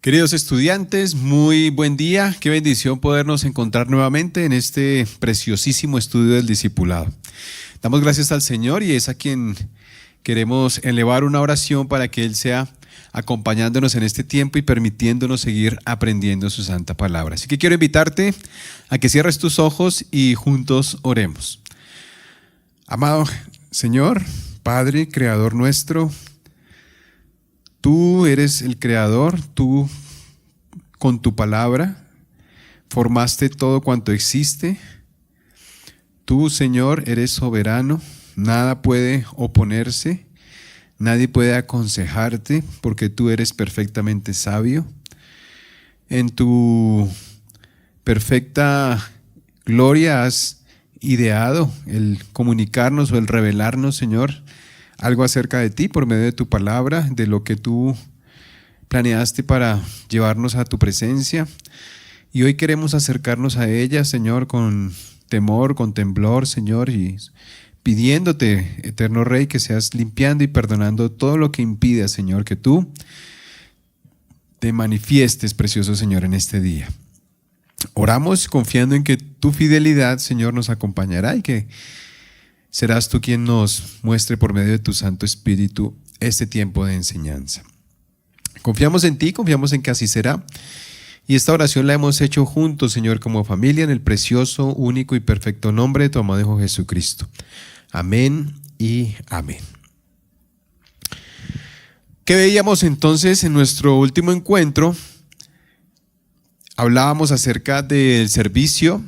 Queridos estudiantes, muy buen día. Qué bendición podernos encontrar nuevamente en este preciosísimo estudio del discipulado. Damos gracias al Señor y es a quien queremos elevar una oración para que Él sea acompañándonos en este tiempo y permitiéndonos seguir aprendiendo su santa palabra. Así que quiero invitarte a que cierres tus ojos y juntos oremos. Amado Señor, Padre, Creador nuestro, Tú eres el Creador, tú con tu palabra formaste todo cuanto existe. Tú, Señor, eres soberano, nada puede oponerse, nadie puede aconsejarte porque tú eres perfectamente sabio. En tu perfecta gloria has ideado el comunicarnos o el revelarnos, Señor, algo acerca de ti por medio de tu palabra, de lo que tú planeaste para llevarnos a tu presencia. Y hoy queremos acercarnos a ella, Señor, con temor, con temblor, Señor, y pidiéndote, eterno Rey, que seas limpiando y perdonando todo lo que impida, Señor, que tú te manifiestes, precioso Señor, en este día. Oramos confiando en que tu fidelidad, Señor, nos acompañará y que serás tú quien nos muestre por medio de tu Santo Espíritu este tiempo de enseñanza. Confiamos en ti, confiamos en que así será. Y esta oración la hemos hecho juntos, Señor, como familia, en el precioso, único y perfecto nombre de tu amado Hijo Jesucristo. Amén y amén. ¿Qué veíamos entonces en nuestro último encuentro? Hablábamos acerca del servicio,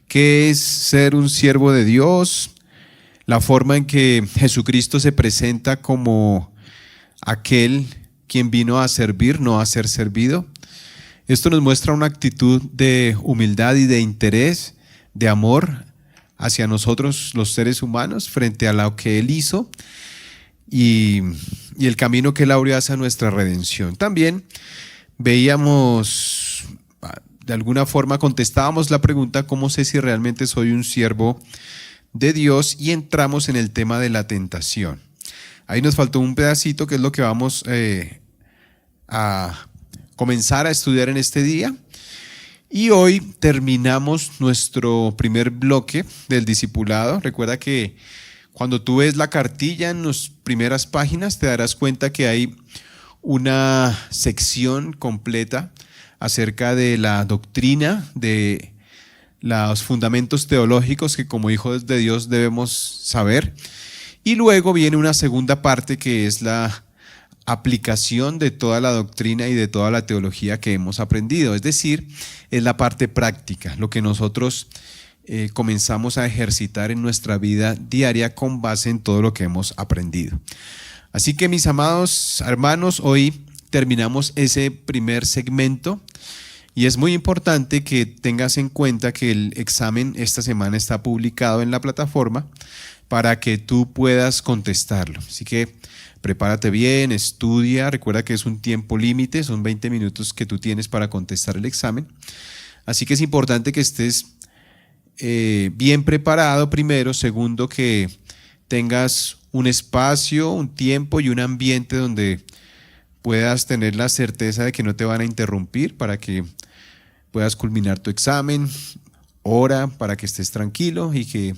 qué es ser un siervo de Dios, la forma en que Jesucristo se presenta como aquel quien vino a servir, no a ser servido. Esto nos muestra una actitud de humildad y de interés, de amor hacia nosotros los seres humanos frente a lo que Él hizo y el camino que Él abrió hacia nuestra redención. También veíamos, de alguna forma contestábamos la pregunta, ¿cómo sé si realmente soy un siervo de Dios? Y entramos en el tema de la tentación. Ahí nos faltó un pedacito que es lo que vamos a comenzar a estudiar en este día. Y hoy terminamos nuestro primer bloque del discipulado. Recuerda que cuando tú ves la cartilla en las primeras páginas te darás cuenta que hay una sección completa acerca de la doctrina, de los fundamentos teológicos que como hijos de Dios debemos saber. Y luego viene una segunda parte que es la aplicación de toda la doctrina y de toda la teología que hemos aprendido. Es decir, es la parte práctica, lo que nosotros comenzamos a ejercitar en nuestra vida diaria con base en todo lo que hemos aprendido. Así que, mis amados hermanos, hoy terminamos ese primer segmento. Y es muy importante que tengas en cuenta que el examen esta semana está publicado en la plataforma para que tú puedas contestarlo. Así que prepárate bien, estudia, recuerda que es un tiempo límite, son 20 minutos que tú tienes para contestar el examen. Así que es importante que estés bien preparado primero, segundo que tengas un espacio, un tiempo y un ambiente donde puedas tener la certeza de que no te van a interrumpir para que puedas culminar tu examen. Ora para que estés tranquilo y que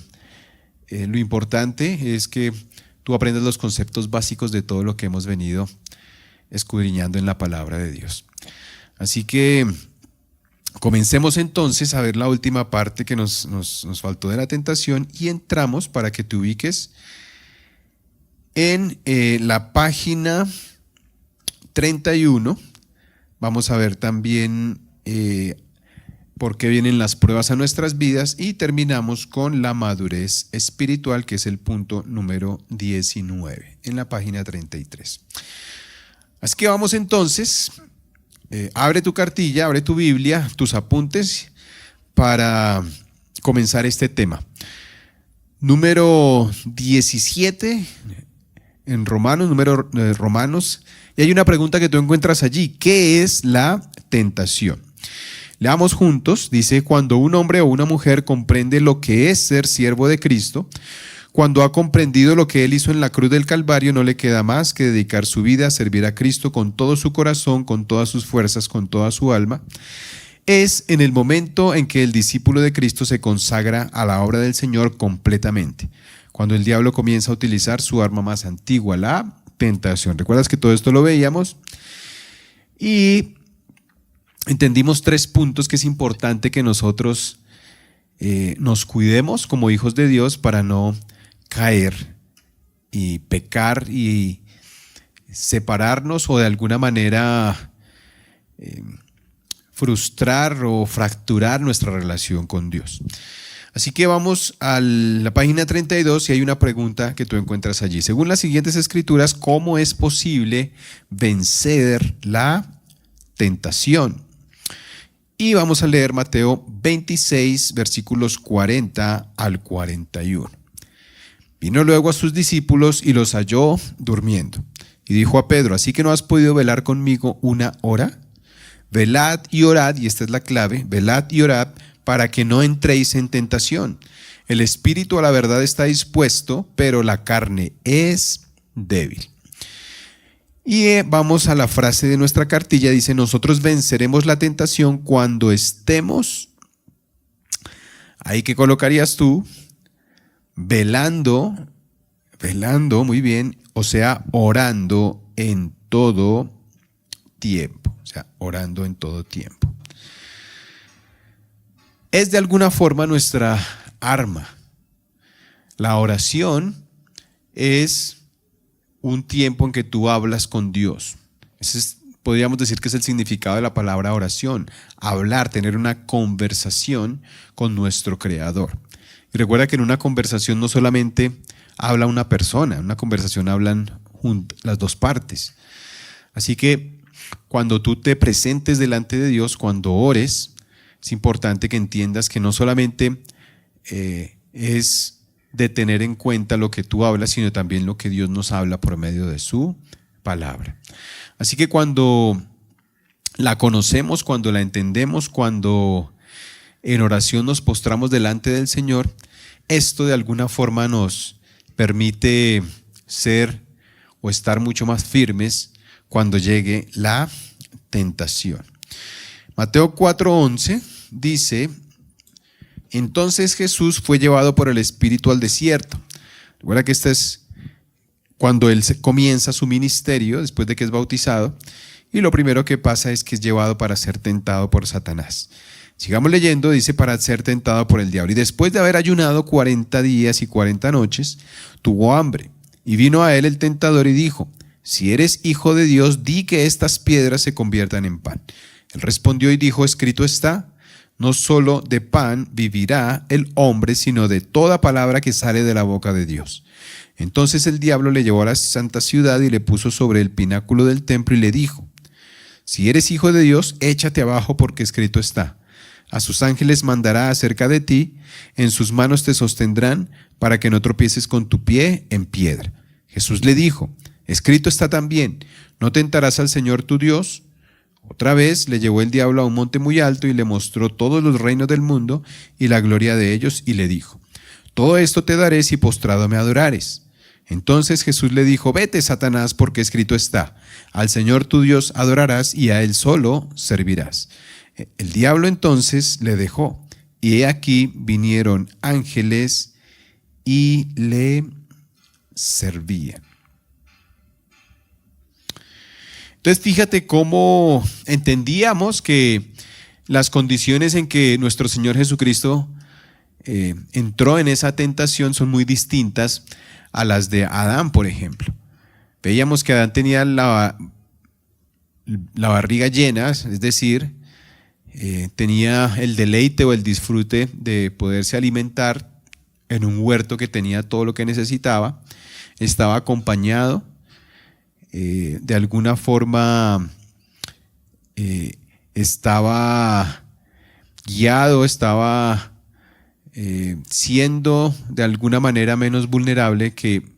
lo importante es que tú aprendas los conceptos básicos de todo lo que hemos venido escudriñando en la palabra de Dios. Así que comencemos entonces a ver la última parte que nos faltó de la tentación y entramos para que te ubiques en la página 31. Vamos a ver también por qué vienen las pruebas a nuestras vidas y terminamos con la madurez espiritual, que es el punto número 19 en la página 33. Así que vamos entonces, abre tu cartilla, abre tu Biblia, tus apuntes para comenzar este tema. Número 17 en Romanos, y hay una pregunta que tú encuentras allí: ¿qué es la tentación? Leamos juntos. Dice: cuando un hombre o una mujer comprende lo que es ser siervo de Cristo, Cuando ha comprendido lo que Él hizo en la cruz del Calvario, no le queda más que dedicar su vida a servir a Cristo con todo su corazón, con todas sus fuerzas, con toda su alma. Es en el momento en que el discípulo de Cristo se consagra a la obra del Señor completamente, cuando el diablo comienza a utilizar su arma más antigua, la tentación. ¿Recuerdas que todo esto lo veíamos? Y entendimos 3 puntos que es importante que nosotros nos cuidemos como hijos de Dios para no caer y pecar y separarnos o de alguna manera frustrar o fracturar nuestra relación con Dios. Así que vamos a la página 32 y hay una pregunta que tú encuentras allí. Según las siguientes escrituras, ¿cómo es posible vencer la tentación? Y vamos a leer Mateo 26, versículos 40 al 41. Vino luego a sus discípulos y los halló durmiendo. Y dijo a Pedro: ¿así que no has podido velar conmigo una hora? Velad y orad, y esta es la clave, velad y orad para que no entréis en tentación. El espíritu a la verdad está dispuesto, pero la carne es débil. Y vamos a la frase de nuestra cartilla, dice: nosotros venceremos la tentación cuando estemos, ahí que colocarías tú, velando, muy bien, o sea, orando en todo tiempo, orando en todo tiempo. Es de alguna forma nuestra arma. La oración es un tiempo en que tú hablas con Dios. Podríamos decir que es el significado de la palabra oración. Hablar, tener una conversación con nuestro Creador. Y recuerda que en una conversación no solamente habla una persona, en una conversación hablan las dos partes. Así que cuando tú te presentes delante de Dios, cuando ores, es importante que entiendas que no solamente es de tener en cuenta lo que tú hablas, sino también lo que Dios nos habla por medio de su palabra. Así que cuando la conocemos, cuando la entendemos, cuando en oración nos postramos delante del Señor, esto de alguna forma nos permite ser o estar mucho más firmes cuando llegue la tentación. Mateo 4:11 dice: entonces Jesús fue llevado por el Espíritu al desierto. Recuerda que este es cuando Él comienza su ministerio, después de que es bautizado, y lo primero que pasa es que es llevado para ser tentado por Satanás. Sigamos leyendo, dice: para ser tentado por el diablo. Y después de haber ayunado 40 días y 40 noches, tuvo hambre. Y vino a él el tentador y dijo: si eres hijo de Dios, di que estas piedras se conviertan en pan. Él respondió y dijo: escrito está, no solo de pan vivirá el hombre, sino de toda palabra que sale de la boca de Dios. Entonces el diablo le llevó a la santa ciudad y le puso sobre el pináculo del templo y le dijo: si eres hijo de Dios, échate abajo, porque escrito está: a sus ángeles mandará acerca de ti, en sus manos te sostendrán, para que no tropieces con tu pie en piedra. Jesús le dijo: escrito está también, no tentarás al Señor tu Dios. Otra vez le llevó el diablo a un monte muy alto y le mostró todos los reinos del mundo y la gloria de ellos, y le dijo: todo esto te daré si postrado me adorares. Entonces Jesús le dijo: vete, Satanás, porque escrito está: al Señor tu Dios adorarás y a Él solo servirás. El diablo entonces le dejó, y he aquí vinieron ángeles y le servían. Entonces fíjate cómo entendíamos que las condiciones en que nuestro Señor Jesucristo entró en esa tentación son muy distintas a las de Adán, por ejemplo. Veíamos que Adán tenía la barriga llena, es decir, tenía el deleite o el disfrute de poderse alimentar en un huerto que tenía todo lo que necesitaba. Estaba acompañado, de alguna forma estaba guiado, estaba siendo de alguna manera menos vulnerable que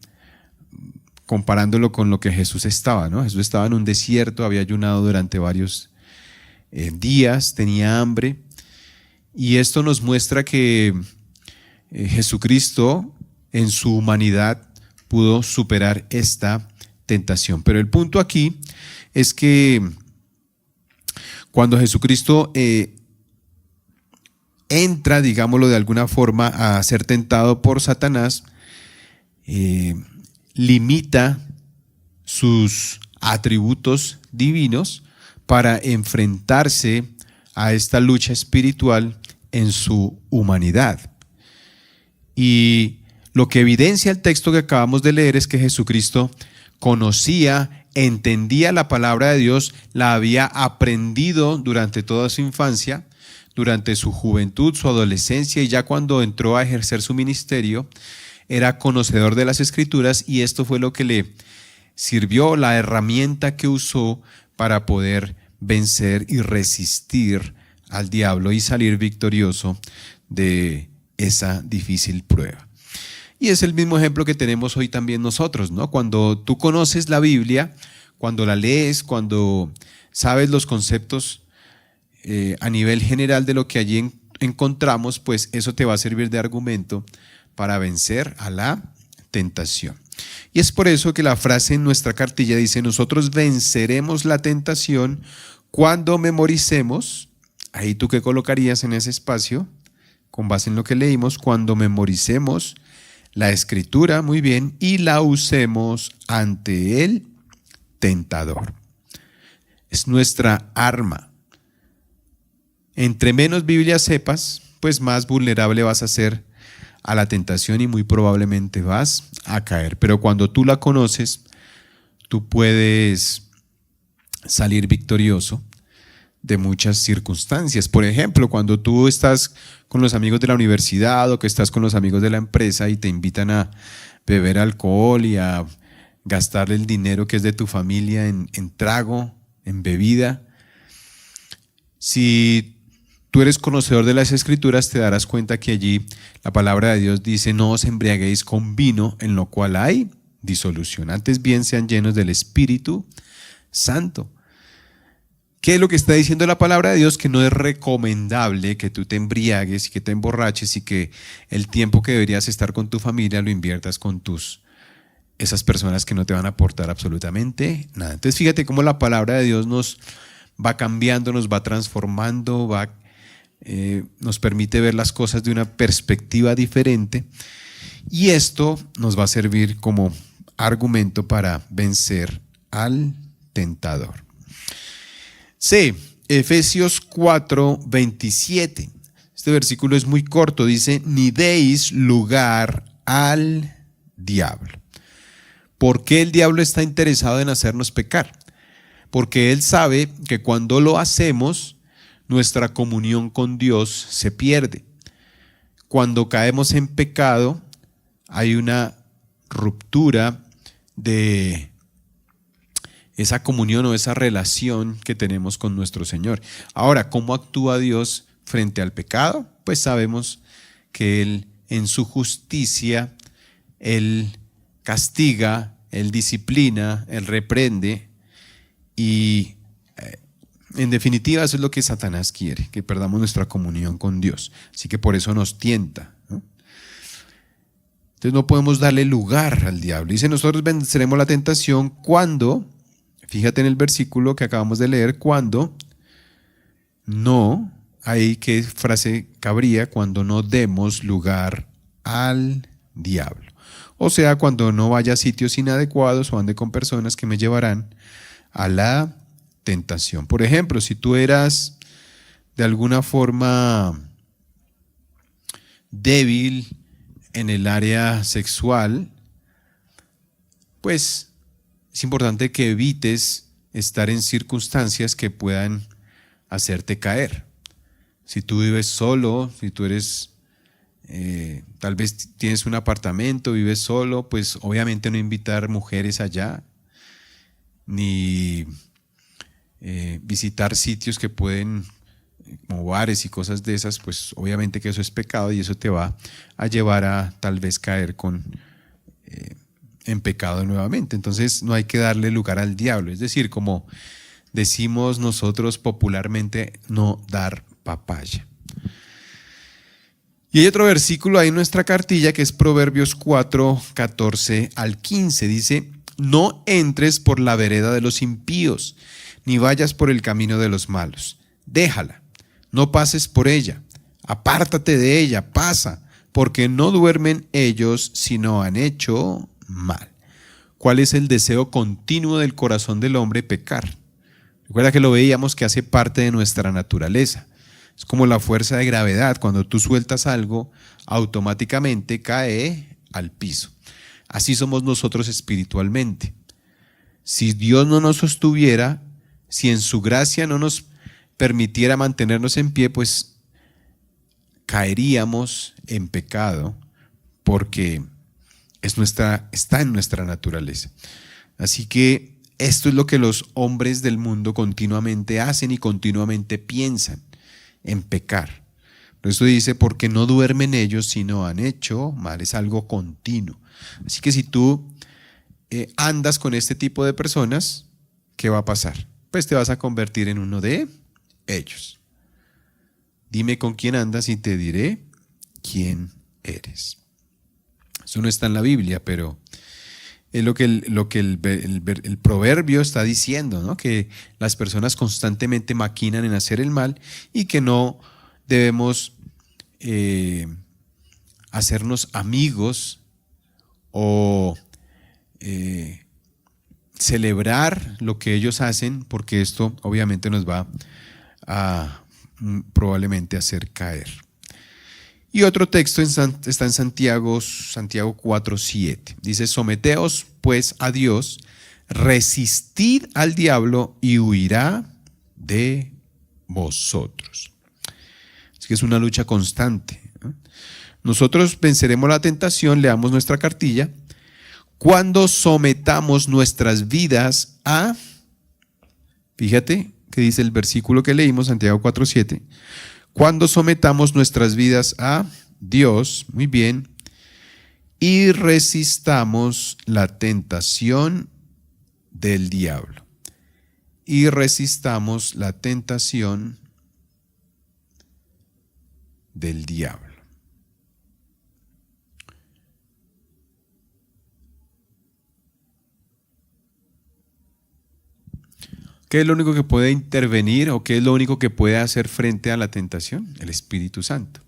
comparándolo con lo que Jesús estaba, ¿no? Jesús estaba en un desierto, había ayunado durante varios días, tenía hambre, y esto nos muestra que Jesucristo en su humanidad pudo superar esta tentación. Pero el punto aquí es que cuando Jesucristo entra, digámoslo de alguna forma, a ser tentado por Satanás, limita sus atributos divinos para enfrentarse a esta lucha espiritual en su humanidad. Y lo que evidencia el texto que acabamos de leer es que Jesucristo conocía, entendía la palabra de Dios, la había aprendido durante toda su infancia, durante su juventud, su adolescencia, y ya cuando entró a ejercer su ministerio, era conocedor de las Escrituras, y esto fue lo que le sirvió, la herramienta que usó para poder vencer y resistir al diablo y salir victorioso de esa difícil prueba. Y es el mismo ejemplo que tenemos hoy también nosotros, ¿no? Cuando tú conoces la Biblia, cuando la lees, cuando sabes los conceptos a nivel general de lo que allí encontramos, pues eso te va a servir de argumento para vencer a la tentación. Y es por eso que la frase en nuestra cartilla dice: nosotros venceremos la tentación cuando memoricemos. Ahí tú qué colocarías en ese espacio, con base en lo que leímos: cuando memoricemos la Escritura, muy bien, y la usemos ante el tentador. Es nuestra arma. Entre menos Biblia sepas, pues más vulnerable vas a ser a la tentación y muy probablemente vas a caer. Pero cuando tú la conoces, tú puedes salir victorioso de muchas circunstancias. Por ejemplo, cuando tú estás con los amigos de la universidad o que estás con los amigos de la empresa y te invitan a beber alcohol y a gastar el dinero que es de tu familia en trago, en bebida. Si tú eres conocedor de las Escrituras, te darás cuenta que allí la palabra de Dios dice: no os embriaguéis con vino en lo cual hay disolución, antes bien sean llenos del Espíritu Santo. ¿Qué es lo que está diciendo la palabra de Dios? Que no es recomendable que tú te embriagues y que te emborraches y que el tiempo que deberías estar con tu familia lo inviertas con esas personas que no te van a aportar absolutamente nada. Entonces fíjate cómo la palabra de Dios nos va cambiando, nos va transformando, nos permite ver las cosas de una perspectiva diferente, y esto nos va a servir como argumento para vencer al tentador. C. Efesios 4:27. Este versículo es muy corto, dice: ni deis lugar al diablo. ¿Por qué el diablo está interesado en hacernos pecar? Porque él sabe que cuando lo hacemos, nuestra comunión con Dios se pierde. Cuando caemos en pecado, hay una ruptura de esa comunión o esa relación que tenemos con nuestro Señor. Ahora, ¿cómo actúa Dios frente al pecado? Pues sabemos que Él, en su justicia, Él castiga, Él disciplina, Él reprende, y en definitiva eso es lo que Satanás quiere, que perdamos nuestra comunión con Dios. Así que por eso nos tienta, ¿no? Entonces no podemos darle lugar al diablo. Dice: nosotros venceremos la tentación cuando, fíjate en el versículo que acabamos de leer, cuando no, ahí qué frase cabría: cuando no demos lugar al diablo. O sea, cuando no vaya a sitios inadecuados o ande con personas que me llevarán a la tentación. Por ejemplo, si tú eras de alguna forma débil en el área sexual, pues es importante que evites estar en circunstancias que puedan hacerte caer. Si tú vives solo, si tú eres, tal vez tienes un apartamento, vives solo, pues obviamente no invitar mujeres allá, ni visitar sitios que pueden, como bares y cosas de esas, pues obviamente que eso es pecado y eso te va a llevar a tal vez caer en pecado nuevamente. Entonces no hay que darle lugar al diablo, es decir, como decimos nosotros popularmente, no dar papaya. Y hay otro versículo ahí en nuestra cartilla que es Proverbios 4, 14 al 15. Dice: no entres por la vereda de los impíos, ni vayas por el camino de los malos. Déjala, no pases por ella, apártate de ella, pasa, porque no duermen ellos si no han hecho mal. ¿Cuál es el deseo continuo del corazón del hombre? Pecar. Recuerda que lo veíamos que hace parte de nuestra naturaleza. Es como la fuerza de gravedad. Cuando tú sueltas algo, automáticamente cae al piso. Así somos nosotros espiritualmente. Si Dios no nos sostuviera, si en su gracia no nos permitiera mantenernos en pie, pues caeríamos en pecado, porque está en nuestra naturaleza. Así que esto es lo que los hombres del mundo continuamente hacen y continuamente piensan, en pecar. Por eso dice: porque no duermen ellos si no han hecho mal. Es algo continuo. Así que si tú andas con este tipo de personas, ¿qué va a pasar? Pues te vas a convertir en uno de ellos. Dime con quién andas y te diré quién eres. Eso no está en la Biblia, pero es lo que el proverbio está diciendo, ¿no? Que las personas constantemente maquinan en hacer el mal y que no debemos hacernos amigos o celebrar lo que ellos hacen, porque esto obviamente nos va a probablemente hacer caer. Y otro texto está en Santiago 4:7. Dice: someteos pues a Dios, resistid al diablo y huirá de vosotros. Es que es una lucha constante, ¿no? Nosotros venceremos la tentación, leamos nuestra cartilla, cuando sometamos nuestras vidas a, fíjate que dice el versículo que leímos, Santiago 4:7, cuando sometamos nuestras vidas a Dios, muy bien, y resistamos la tentación del diablo. Y resistamos la tentación del diablo. ¿Qué es lo único que puede intervenir o qué es lo único que puede hacer frente a la tentación? El Espíritu Santo.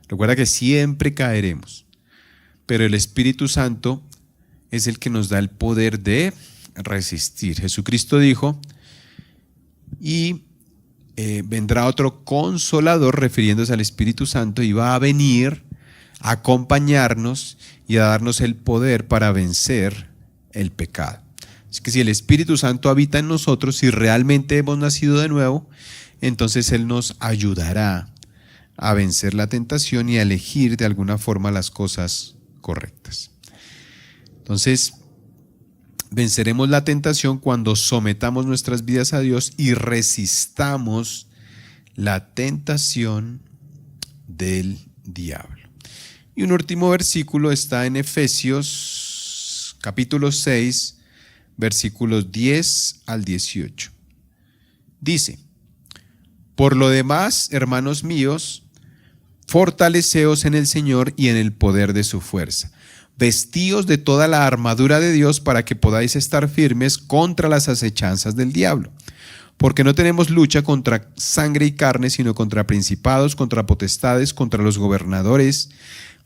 Recuerda que siempre caeremos, pero el Espíritu Santo es el que nos da el poder de resistir. Jesucristo dijo: y vendrá otro consolador, refiriéndose al Espíritu Santo, y va a venir a acompañarnos y a darnos el poder para vencer el pecado. Es que si el Espíritu Santo habita en nosotros, si realmente hemos nacido de nuevo, entonces Él nos ayudará a vencer la tentación y a elegir de alguna forma las cosas correctas. Entonces, venceremos la tentación cuando sometamos nuestras vidas a Dios y resistamos la tentación del diablo. Y un último versículo está en Efesios capítulo 6, versículos 10 al 18. Dice: por lo demás, hermanos míos, fortaleceos en el Señor y en el poder de su fuerza. Vestíos de toda la armadura de Dios para que podáis estar firmes contra las acechanzas del diablo. Porque no tenemos lucha contra sangre y carne, sino contra principados, contra potestades, contra los gobernadores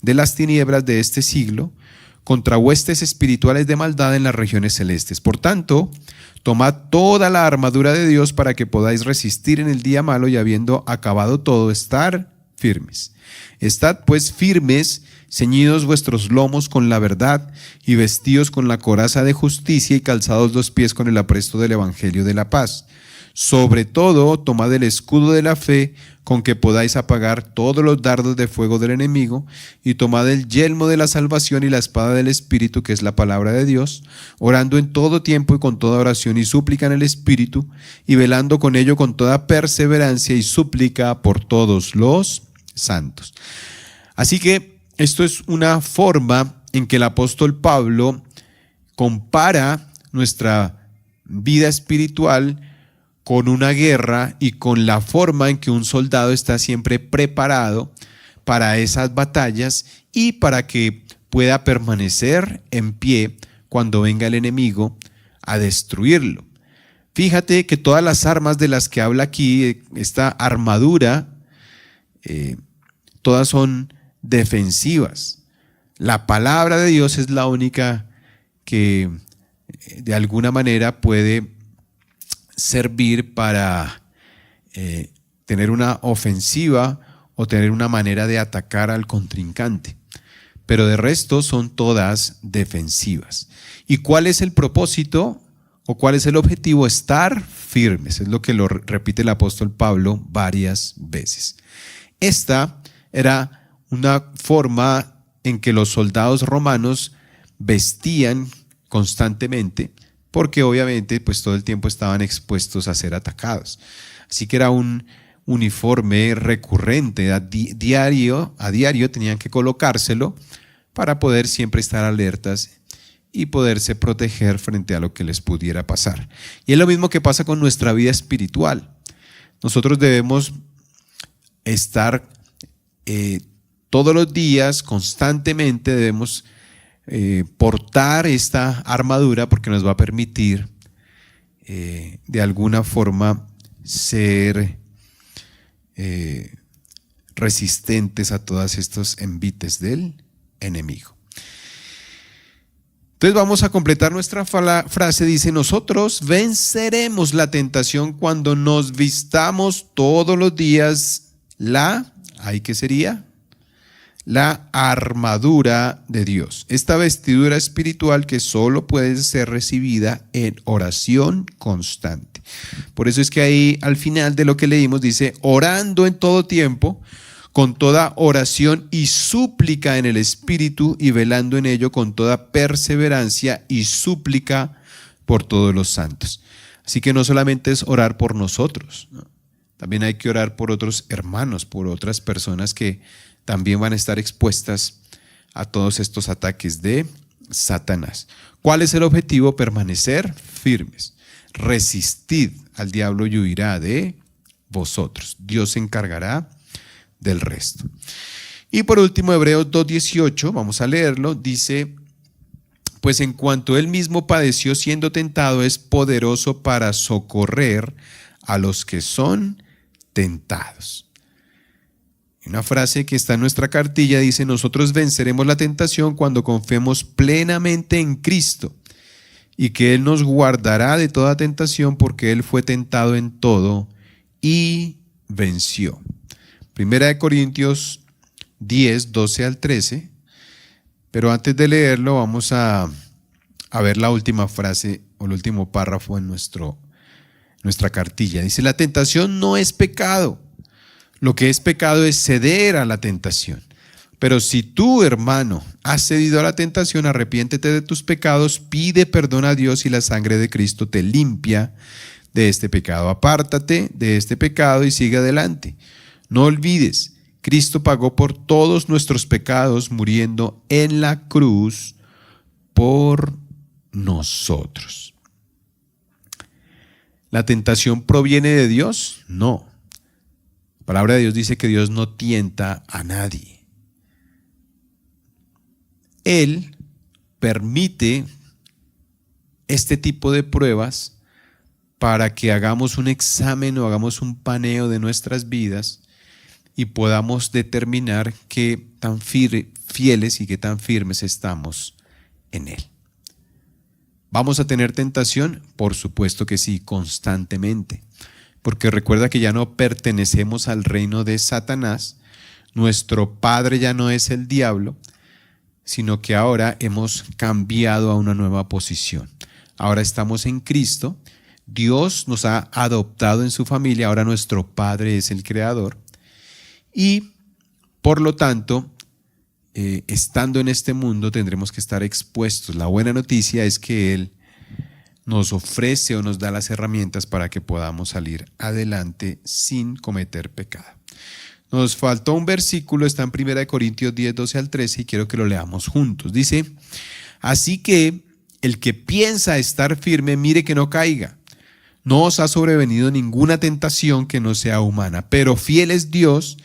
de las tinieblas de este siglo, contra huestes espirituales de maldad en las regiones celestes. Por tanto, tomad toda la armadura de Dios para que podáis resistir en el día malo y, habiendo acabado todo, estar firmes. Estad pues firmes, ceñidos vuestros lomos con la verdad y vestidos con la coraza de justicia y calzados los pies con el apresto del evangelio de la paz. Sobre todo, tomad el escudo de la fe, con que podáis apagar todos los dardos de fuego del enemigo, y tomad el yelmo de la salvación y la espada del Espíritu, que es la palabra de Dios, orando en todo tiempo y con toda oración y súplica en el Espíritu, y velando con ello con toda perseverancia y súplica por todos los santos. Así que esto es una forma en que el apóstol Pablo compara nuestra vida espiritual con una guerra y con la forma en que un soldado está siempre preparado para esas batallas y para que pueda permanecer en pie cuando venga el enemigo a destruirlo. Fíjate que todas las armas de las que habla aquí, esta armadura, todas son defensivas. La palabra de Dios es la única que de alguna manera puede servir para tener una ofensiva o tener una manera de atacar al contrincante. Pero de resto son todas defensivas. ¿Y cuál es el propósito o cuál es el objetivo? Estar firmes. Es lo que lo repite el apóstol Pablo varias veces. Esta era una forma en que los soldados romanos vestían constantemente, porque obviamente pues todo el tiempo estaban expuestos a ser atacados. Así que era un uniforme recurrente, a diario tenían que colocárselo para poder siempre estar alertas y poderse proteger frente a lo que les pudiera pasar. Y es lo mismo que pasa con nuestra vida espiritual. Nosotros debemos estar todos los días, constantemente debemos portar esta armadura, porque nos va a permitir de alguna forma ser resistentes a todos estos envites del enemigo. Entonces vamos a completar nuestra frase. Dice: nosotros venceremos la tentación cuando nos vistamos todos los días ¿ahí qué sería? La armadura de Dios. Esta vestidura espiritual que solo puede ser recibida en oración constante. Por eso es que ahí al final de lo que leímos dice: orando en todo tiempo, con toda oración y súplica en el Espíritu, y velando en ello con toda perseverancia y súplica por todos los santos. Así que no solamente es orar por nosotros, ¿no? También hay que orar por otros hermanos, por otras personas que también van a estar expuestas a todos estos ataques de Satanás. ¿Cuál es el objetivo? Permanecer firmes. Resistid al diablo y huirá de vosotros. Dios se encargará del resto. Y por último, Hebreos 2:18, vamos a leerlo, dice: pues en cuanto él mismo padeció siendo tentado, es poderoso para socorrer a los que son tentados. Una frase que está en nuestra cartilla dice: nosotros venceremos la tentación cuando confiemos plenamente en Cristo, y que Él nos guardará de toda tentación, porque Él fue tentado en todo y venció. Primera de Corintios 10, 12 al 13. Pero antes de leerlo vamos a ver la última frase o el último párrafo en nuestra cartilla. Dice: la tentación no es pecado. Lo que es pecado es ceder a la tentación. Pero si tú, hermano, has cedido a la tentación, arrepiéntete de tus pecados, pide perdón a Dios y la sangre de Cristo te limpia de este pecado. Apártate de este pecado y sigue adelante. No olvides, Cristo pagó por todos nuestros pecados muriendo en la cruz por nosotros. ¿La tentación proviene de Dios? No. La palabra de Dios dice que Dios no tienta a nadie. Él permite este tipo de pruebas para que hagamos un examen o hagamos un paneo de nuestras vidas y podamos determinar qué tan fieles y qué tan firmes estamos en Él. ¿Vamos a tener tentación? Por supuesto que sí, constantemente. Porque recuerda que ya no pertenecemos al reino de Satanás, nuestro padre ya no es el diablo, sino que ahora hemos cambiado a una nueva posición. Ahora estamos en Cristo, Dios nos ha adoptado en su familia, ahora nuestro Padre es el Creador y por lo tanto, estando en este mundo tendremos que estar expuestos. La buena noticia es que Él nos ofrece o nos da las herramientas para que podamos salir adelante sin cometer pecado. Nos faltó un versículo, está en 1 Corintios 10, 12 al 13 y quiero que lo leamos juntos. Dice: así que el que piensa estar firme, mire que no caiga. No os ha sobrevenido ninguna tentación que no sea humana, pero fiel es Dios,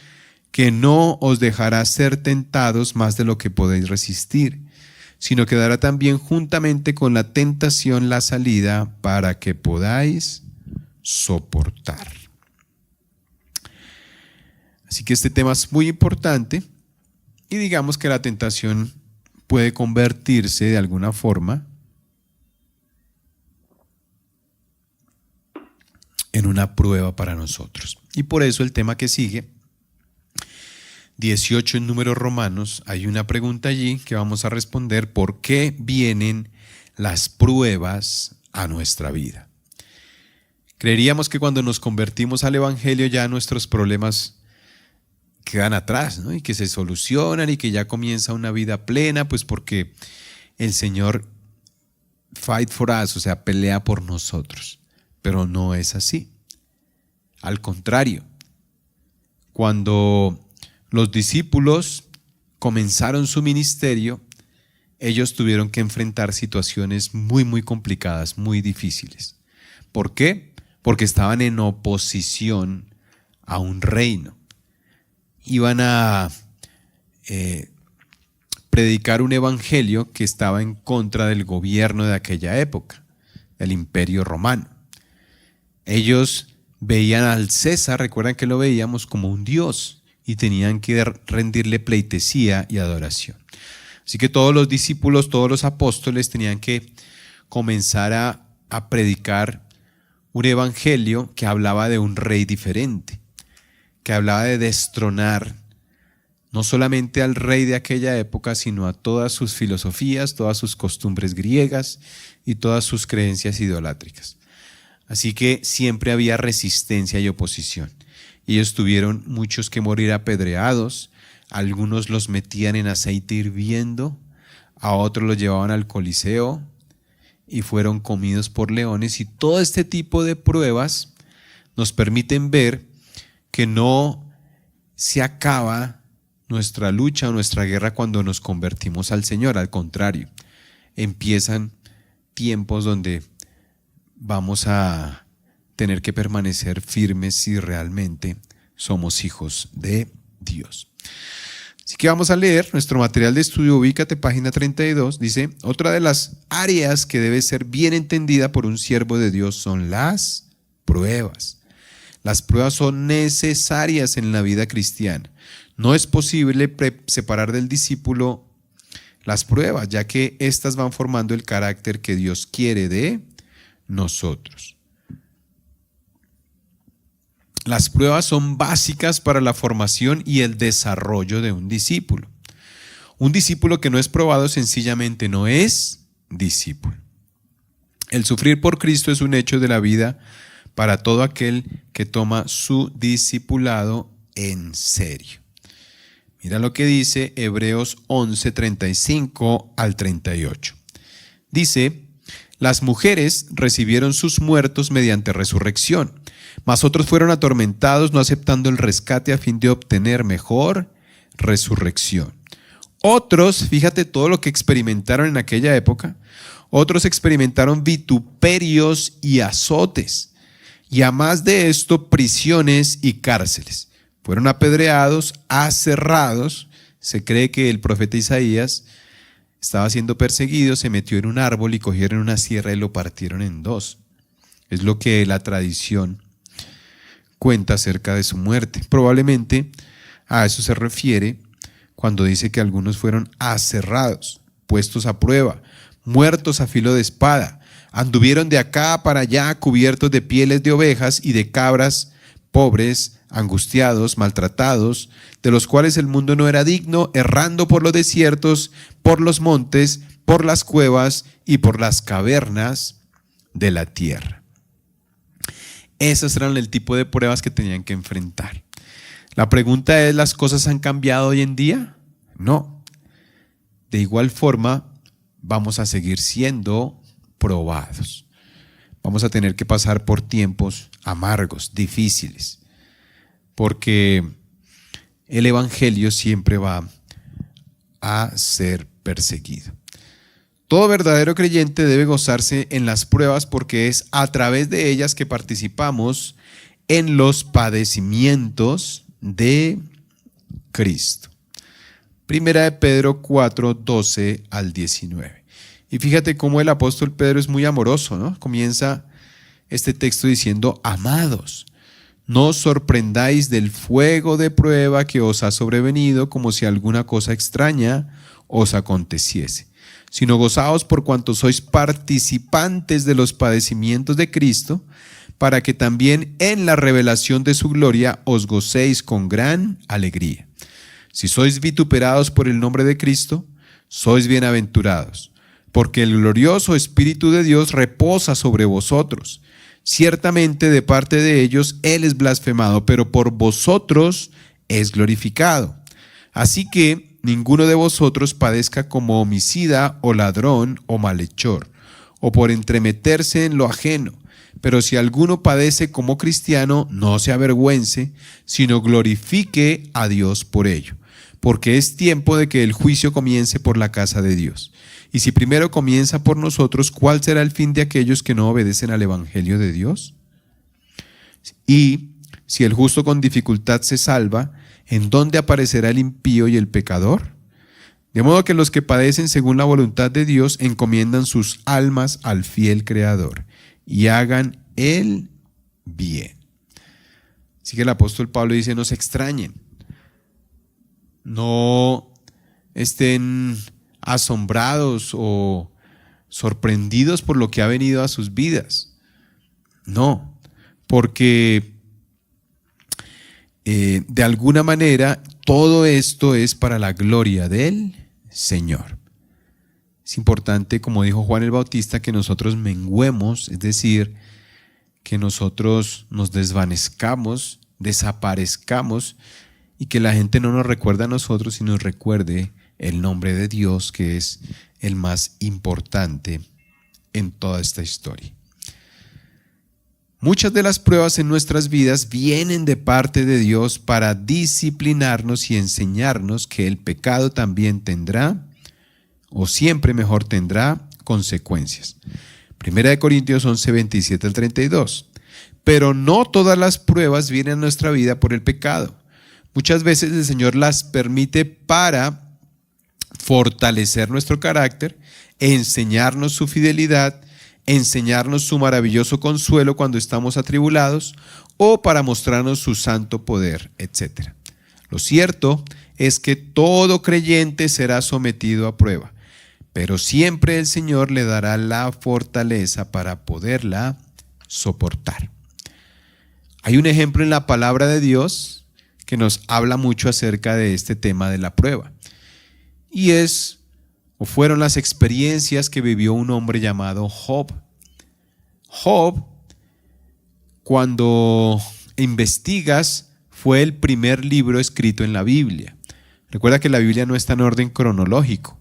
que no os dejará ser tentados más de lo que podéis resistir, sino que dará también juntamente con la tentación la salida para que podáis soportar. Así que este tema es muy importante y digamos que la tentación puede convertirse de alguna forma en una prueba para nosotros. Y por eso el tema que sigue, 18 en números romanos, hay una pregunta allí que vamos a responder: ¿por qué vienen las pruebas a nuestra vida? Creeríamos que cuando nos convertimos al Evangelio ya nuestros problemas quedan atrás, ¿no? Y que se solucionan y que ya comienza una vida plena, pues porque el Señor fight for us, o sea, pelea por nosotros. Pero no es así. Al contrario, cuando los discípulos comenzaron su ministerio, ellos tuvieron que enfrentar situaciones muy, muy complicadas, muy difíciles. ¿Por qué? Porque estaban en oposición a un reino. Iban a predicar un evangelio que estaba en contra del gobierno de aquella época, del Imperio Romano. Ellos veían al César, recuerdan que lo veíamos como un dios, y tenían que rendirle pleitesía y adoración. Así que todos los discípulos, todos los apóstoles tenían que comenzar a predicar un evangelio que hablaba de un rey diferente, que hablaba de destronar no solamente al rey de aquella época, sino a todas sus filosofías, todas sus costumbres griegas y todas sus creencias idolátricas. Así que siempre había resistencia y oposición. Ellos tuvieron muchos que morir apedreados, algunos los metían en aceite hirviendo, a otros los llevaban al Coliseo y fueron comidos por leones. Y todo este tipo de pruebas nos permiten ver que no se acaba nuestra lucha o nuestra guerra cuando nos convertimos al Señor. Al contrario, empiezan tiempos donde vamos a tener que permanecer firmes si realmente somos hijos de Dios. Así que vamos a leer nuestro material de estudio. Ubícate, página 32. Dice: otra de las áreas que debe ser bien entendida por un siervo de Dios son las pruebas. Las pruebas son necesarias en la vida cristiana. No es posible separar del discípulo las pruebas, ya que éstas van formando el carácter que Dios quiere de nosotros. Las pruebas son básicas para la formación y el desarrollo de un discípulo. Un discípulo que no es probado sencillamente no es discípulo. El sufrir por Cristo es un hecho de la vida para todo aquel que toma su discipulado en serio. Mira lo que dice Hebreos 11, 35 al 38. Dice: las mujeres recibieron sus muertos mediante resurrección, mas otros fueron atormentados no aceptando el rescate a fin de obtener mejor resurrección. Otros, fíjate todo lo que experimentaron en aquella época, otros experimentaron vituperios y azotes, y a más de esto prisiones y cárceles. Fueron apedreados, aserrados. Se cree que el profeta Isaías estaba siendo perseguido, se metió en un árbol y cogieron una sierra y lo partieron en dos. Es lo que la tradición cuenta acerca de su muerte. Probablemente a eso se refiere cuando dice que algunos fueron aserrados, puestos a prueba, muertos a filo de espada. Anduvieron de acá para allá cubiertos de pieles de ovejas y de cabras, pobres, angustiados, maltratados, de los cuales el mundo no era digno, errando por los desiertos, por los montes, por las cuevas y por las cavernas de la tierra. Esas eran el tipo de pruebas que tenían que enfrentar. La pregunta es: ¿las cosas han cambiado hoy en día? No. De igual forma, vamos a seguir siendo probados. Vamos a tener que pasar por tiempos amargos, difíciles, porque el evangelio siempre va a ser perseguido. Todo verdadero creyente debe gozarse en las pruebas, porque es a través de ellas que participamos en los padecimientos de Cristo. Primera de Pedro 4, 12 al 19. Y fíjate cómo el apóstol Pedro es muy amoroso, ¿no? Comienza este texto diciendo: amados, no os sorprendáis del fuego de prueba que os ha sobrevenido como si alguna cosa extraña os aconteciese, sino gozaos por cuanto sois participantes de los padecimientos de Cristo, para que también en la revelación de su gloria os gocéis con gran alegría. Si sois vituperados por el nombre de Cristo, sois bienaventurados, porque el glorioso Espíritu de Dios reposa sobre vosotros. Ciertamente de parte de ellos Él es blasfemado, pero por vosotros es glorificado. Así que ninguno de vosotros padezca como homicida o ladrón o malhechor, o por entremeterse en lo ajeno. Pero si alguno padece como cristiano, no se avergüence, sino glorifique a Dios por ello. Porque es tiempo de que el juicio comience por la casa de Dios. Y si primero comienza por nosotros, ¿cuál será el fin de aquellos que no obedecen al evangelio de Dios? Y si el justo con dificultad se salva, ¿en dónde aparecerá el impío y el pecador? De modo que los que padecen según la voluntad de Dios encomiendan sus almas al fiel Creador y hagan el bien. Así que el apóstol Pablo dice: no se extrañen, no estén asombrados o sorprendidos por lo que ha venido a sus vidas. No, porque de alguna manera todo esto es para la gloria del Señor. Es importante, como dijo Juan el Bautista, que nosotros menguemos, es decir, que nosotros nos desvanezcamos, desaparezcamos, y que la gente no nos recuerde a nosotros, sino nos recuerde el nombre de Dios, que es el más importante en toda esta historia. Muchas de las pruebas en nuestras vidas vienen de parte de Dios para disciplinarnos y enseñarnos que el pecado también tendrá, o siempre mejor tendrá, consecuencias. Primera de Corintios 11, 27 al 32. Pero no todas las pruebas vienen a nuestra vida por el pecado. Muchas veces el Señor las permite para fortalecer nuestro carácter, enseñarnos su fidelidad, enseñarnos su maravilloso consuelo cuando estamos atribulados, o para mostrarnos su santo poder, etc. Lo cierto es que todo creyente será sometido a prueba, pero siempre el Señor le dará la fortaleza para poderla soportar. Hay un ejemplo en la palabra de Dios que nos habla mucho acerca de este tema de la prueba, y fueron las experiencias que vivió un hombre llamado Job. Job, cuando investigas, fue el primer libro escrito en la Biblia. Recuerda que la Biblia no está en orden cronológico.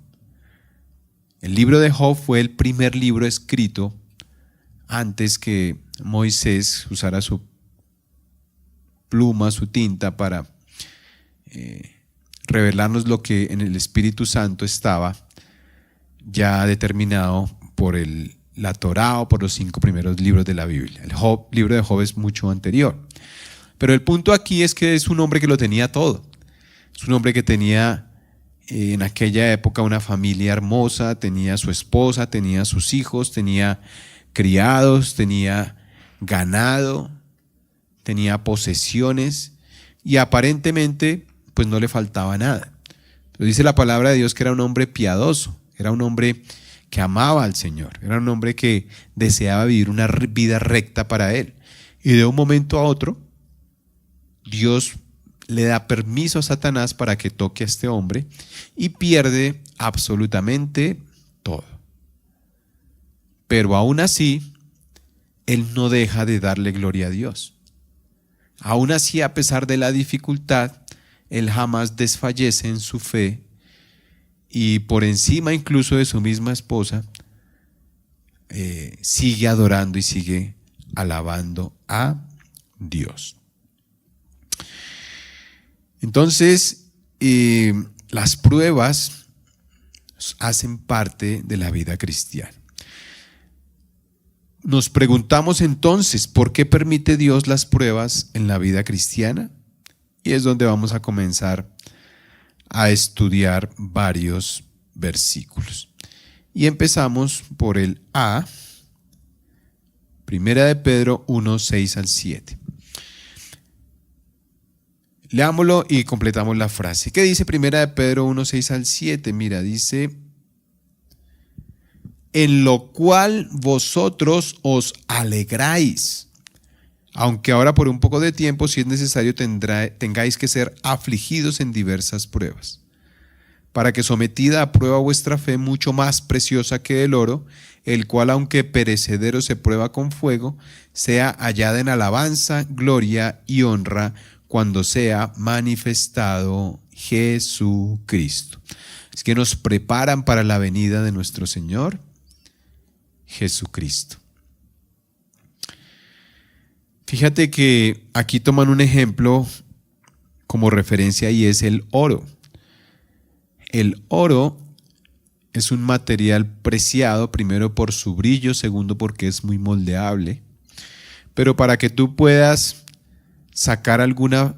El libro de Job fue el primer libro escrito antes que Moisés usara su pluma, su tinta para revelarnos lo que en el Espíritu Santo estaba ya determinado por la Torá o por los 5 primeros libros de la Biblia. El libro de Job es mucho anterior. Pero el punto aquí es que es un hombre que lo tenía todo. Es un hombre que tenía en aquella época una familia hermosa, tenía su esposa, tenía sus hijos, tenía criados, tenía ganado, tenía posesiones y aparentemente pues no le faltaba nada. Pero dice la palabra de Dios que era un hombre piadoso, era un hombre que amaba al Señor, era un hombre que deseaba vivir una vida recta para Él. Y de un momento a otro, Dios le da permiso a Satanás para que toque a este hombre y pierde absolutamente todo. Pero aún así, él no deja de darle gloria a Dios. Aún así, a pesar de la dificultad, él jamás desfallece en su fe y por encima incluso de su misma esposa, sigue adorando y sigue alabando a Dios. Entonces, las pruebas hacen parte de la vida cristiana. Nos preguntamos entonces, ¿por qué permite Dios las pruebas en la vida cristiana? Y es donde vamos a comenzar a estudiar varios versículos. Y empezamos por el A, Primera de Pedro 1, 6 al 7. Leámoslo y completamos la frase. ¿Qué dice Primera de Pedro 1, 6 al 7? Mira, dice: en lo cual vosotros os alegráis, aunque ahora por un poco de tiempo, si es necesario, tengáis que ser afligidos en diversas pruebas, para que sometida a prueba vuestra fe, mucho más preciosa que el oro, el cual aunque perecedero se prueba con fuego, sea hallada en alabanza, gloria y honra cuando sea manifestado Jesucristo. Es que nos preparan para la venida de nuestro Señor Jesucristo. Fíjate que aquí toman un ejemplo como referencia y es el oro. El oro es un material preciado, primero por su brillo, segundo porque es muy moldeable. Pero para que tú puedas sacar alguna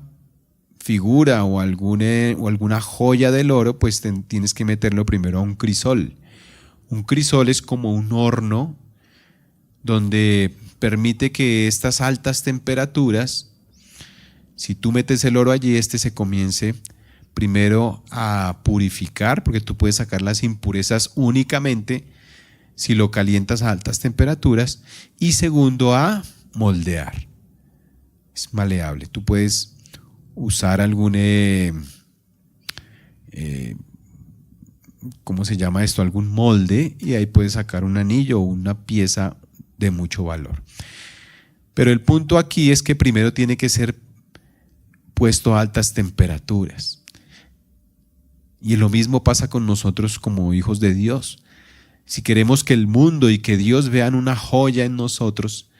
figura o alguna joya del oro, pues tienes que meterlo primero a un crisol. Un crisol es como un horno donde permite que estas altas temperaturas, si tú metes el oro allí, se comience primero a purificar, porque tú puedes sacar las impurezas únicamente si lo calientas a altas temperaturas, y segundo, a moldear. Es maleable. Tú puedes usar algún, ¿cómo se llama esto? Algún molde, y ahí puedes sacar un anillo o una pieza de mucho valor. Pero el punto aquí es que primero tiene que ser puesto a altas temperaturas. Y lo mismo pasa con nosotros como hijos de Dios. Si queremos que el mundo y que Dios vean una joya en nosotros,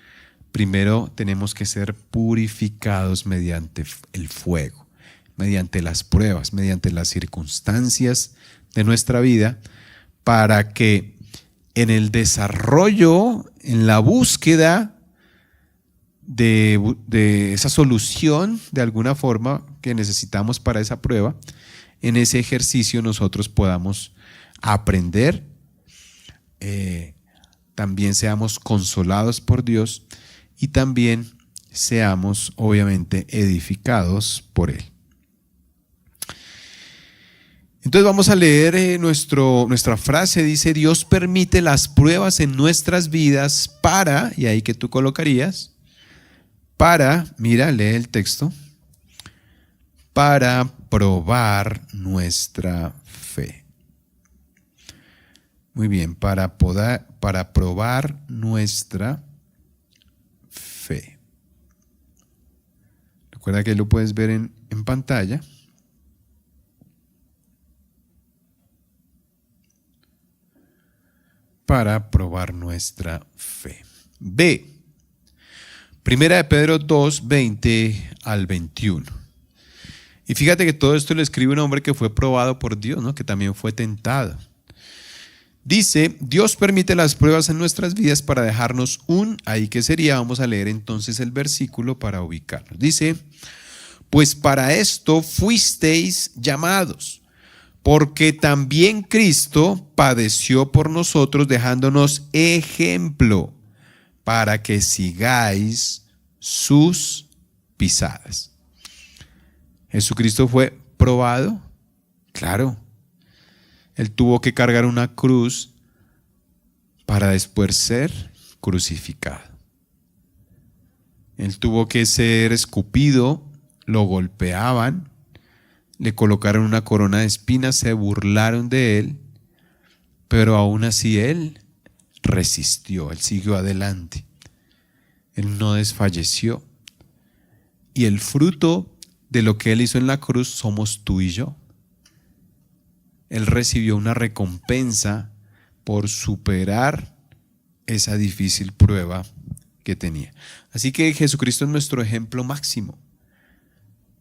primero tenemos que ser purificados mediante el fuego, mediante las pruebas, mediante las circunstancias de nuestra vida, para que en el desarrollo, en la búsqueda de esa solución de alguna forma que necesitamos para esa prueba, en ese ejercicio nosotros podamos aprender, también seamos consolados por Dios y también seamos obviamente edificados por Él. Entonces vamos a leer nuestra frase. Dice: Dios permite las pruebas en nuestras vidas para, y ahí que tú colocarías, para, mira, lee el texto, para probar nuestra fe. Muy bien, para probar nuestra fe. Recuerda que lo puedes ver en pantalla. Para probar nuestra fe. B. Primera de Pedro 2, 20 al 21. Y fíjate que todo esto lo escribe un hombre que fue probado por Dios, ¿no? Que también fue tentado. Dice: Dios permite las pruebas en nuestras vidas para dejarnos ahí que sería, vamos a leer entonces el versículo para ubicarnos. Dice: pues para esto fuisteis llamados, porque también Cristo padeció por nosotros, dejándonos ejemplo para que sigáis sus pisadas. Jesucristo fue probado, claro. Él tuvo que cargar una cruz para después ser crucificado. Él tuvo que ser escupido, lo golpeaban, le colocaron una corona de espinas, se burlaron de él, pero aún así él resistió, él siguió adelante. Él no desfalleció. Y el fruto de lo que él hizo en la cruz somos tú y yo. Él recibió una recompensa por superar esa difícil prueba que tenía. Así que Jesucristo es nuestro ejemplo máximo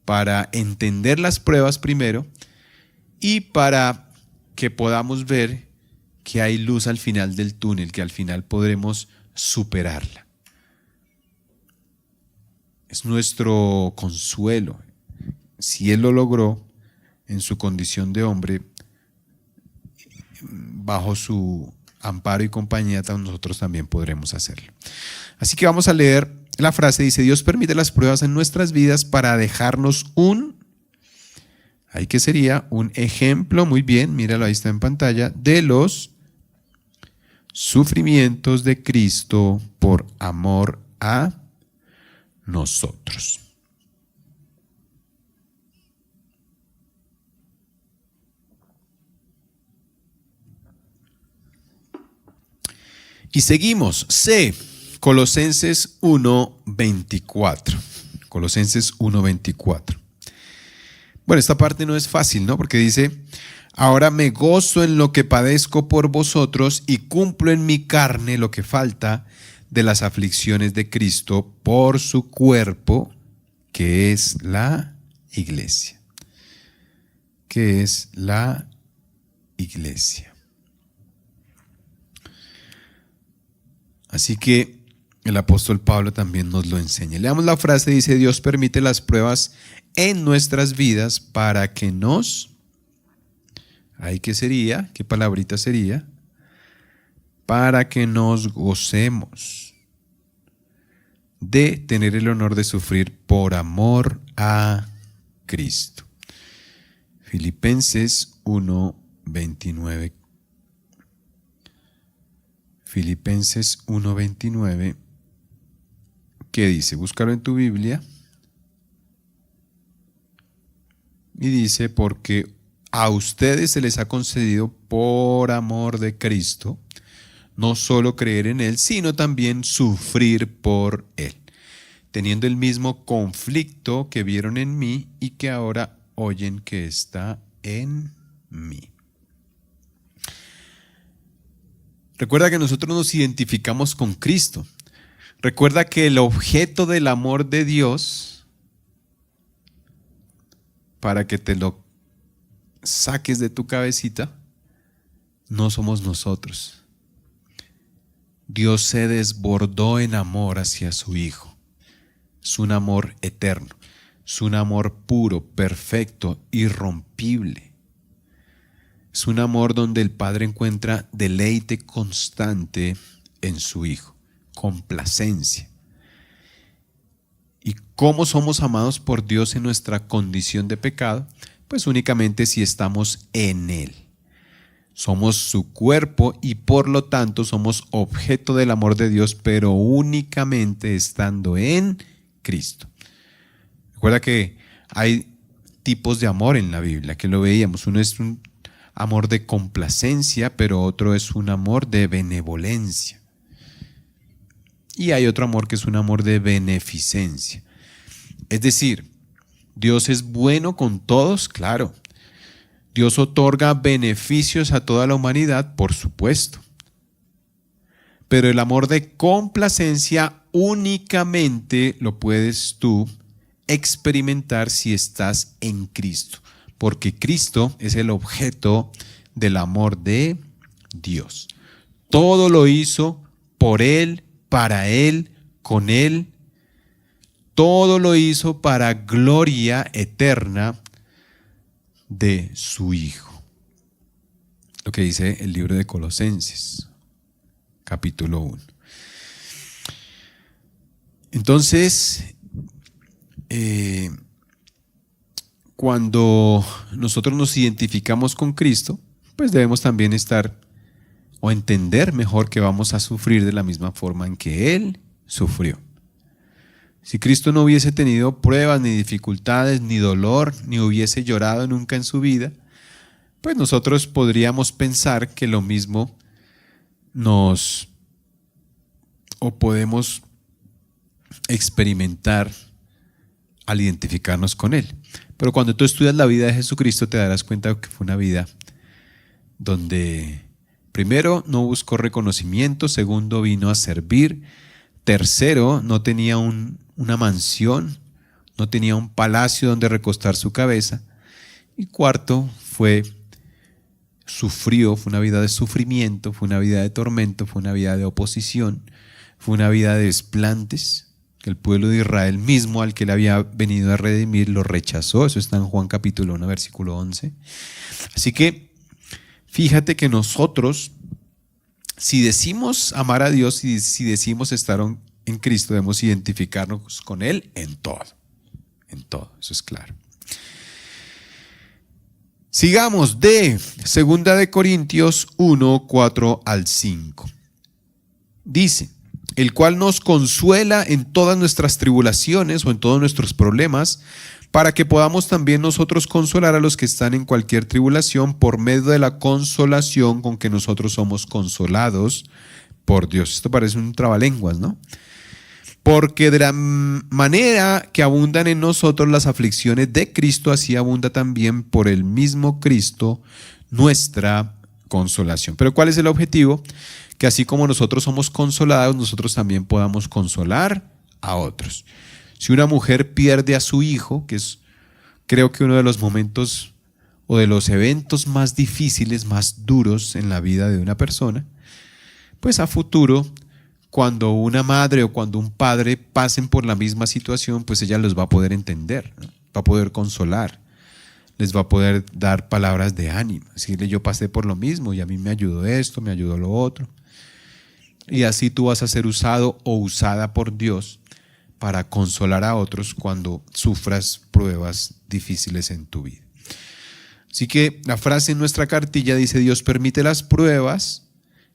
para entender las pruebas primero y para que podamos ver que hay luz al final del túnel, que al final podremos superarla. Es nuestro consuelo. Si Él lo logró, en su condición de hombre, bajo su amparo y compañía, nosotros también podremos hacerlo. Así que vamos a leer la frase. Dice: Dios permite las pruebas en nuestras vidas para dejarnos ahí que sería un ejemplo, muy bien, míralo, ahí está en pantalla, de los sufrimientos de Cristo por amor a nosotros. Y seguimos. C. Colosenses 1:24. Colosenses 1:24. Bueno, esta parte no es fácil, ¿no? Porque dice: ahora me gozo en lo que padezco por vosotros y cumplo en mi carne lo que falta de las aflicciones de Cristo por su cuerpo, que es la iglesia. Que es la iglesia. Así que el apóstol Pablo también nos lo enseña. Leamos la frase, dice: Dios permite las pruebas en nuestras vidas para que ¿ahí qué sería? ¿Qué palabrita sería? Para que nos gocemos de tener el honor de sufrir por amor a Cristo. Filipenses 1:29. Filipenses 1:29, ¿qué dice? Búscalo en tu Biblia. Y dice: porque a ustedes se les ha concedido por amor de Cristo, no solo creer en Él, sino también sufrir por Él, teniendo el mismo conflicto que vieron en mí y que ahora oyen que está en mí. Recuerda que nosotros nos identificamos con Cristo. Recuerda que el objeto del amor de Dios, para que te lo saques de tu cabecita, no somos nosotros. Dios se desbordó en amor hacia su Hijo. Es un amor eterno. Es un amor puro, perfecto, irrompible. Es un amor donde el Padre encuentra deleite constante en su Hijo, complacencia. ¿Y cómo somos amados por Dios en nuestra condición de pecado? Pues únicamente si estamos en Él. Somos su cuerpo y por lo tanto somos objeto del amor de Dios, pero únicamente estando en Cristo. Recuerda que hay tipos de amor en la Biblia, que lo veíamos. Uno es un amor de complacencia, pero otro es un amor de benevolencia. Y hay otro amor que es un amor de beneficencia. Es decir, Dios es bueno con todos, claro. Dios otorga beneficios a toda la humanidad, por supuesto. Pero el amor de complacencia únicamente lo puedes tú experimentar si estás en Cristo, porque Cristo es el objeto del amor de Dios. Todo lo hizo por Él, para Él, con Él. Todo lo hizo para gloria eterna de su Hijo. Lo que dice el libro de Colosenses, capítulo 1. Entonces, cuando nosotros nos identificamos con Cristo, pues debemos también estar o entender mejor que vamos a sufrir de la misma forma en que Él sufrió. Si Cristo no hubiese tenido pruebas, ni dificultades, ni dolor, ni hubiese llorado nunca en su vida, pues nosotros podríamos pensar que lo mismo podemos experimentar al identificarnos con Él. Pero cuando tú estudias la vida de Jesucristo te darás cuenta que fue una vida donde primero no buscó reconocimiento, segundo vino a servir, tercero no tenía una mansión, no tenía un palacio donde recostar su cabeza, y cuarto sufrió, fue una vida de sufrimiento, fue una vida de tormento, fue una vida de oposición, fue una vida de desplantes, El pueblo de Israel mismo, al que él había venido a redimir, lo rechazó. Eso está en Juan capítulo 1, versículo 11. Así que fíjate que nosotros, si decimos amar a Dios y si decimos estar en Cristo, debemos identificarnos con Él en todo. En todo, eso es claro. Sigamos de 2 de Corintios 1, 4 al 5. Dice: el cual nos consuela en todas nuestras tribulaciones o en todos nuestros problemas, para que podamos también nosotros consolar a los que están en cualquier tribulación por medio de la consolación con que nosotros somos consolados por Dios. Esto parece un trabalenguas, ¿no? Porque de la manera que abundan en nosotros las aflicciones de Cristo, así abunda también por el mismo Cristo nuestra consolación. Pero ¿cuál es el objetivo? Que así como nosotros somos consolados, nosotros también podamos consolar a otros. Si una mujer pierde a su hijo, que es creo que uno de los momentos o de los eventos más difíciles, más duros en la vida de una persona, pues a futuro, cuando una madre o cuando un padre pasen por la misma situación, pues ella los va a poder entender, ¿no? Va a poder consolar, les va a poder dar palabras de ánimo, decirle: yo pasé por lo mismo y a mí me ayudó esto, me ayudó lo otro. Y así tú vas a ser usado o usada por Dios para consolar a otros cuando sufras pruebas difíciles en tu vida. Así que la frase en nuestra cartilla dice: Dios permite las pruebas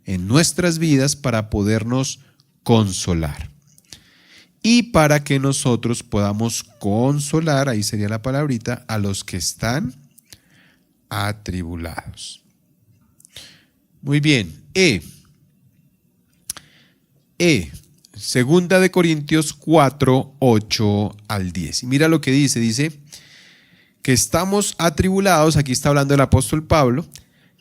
en nuestras vidas para podernos consolar y para que nosotros podamos consolar, ahí sería la palabrita, a los que están atribulados. Muy bien. Segunda de Corintios 4, 8 al 10. Y mira lo que dice que estamos atribulados, aquí está hablando el apóstol Pablo,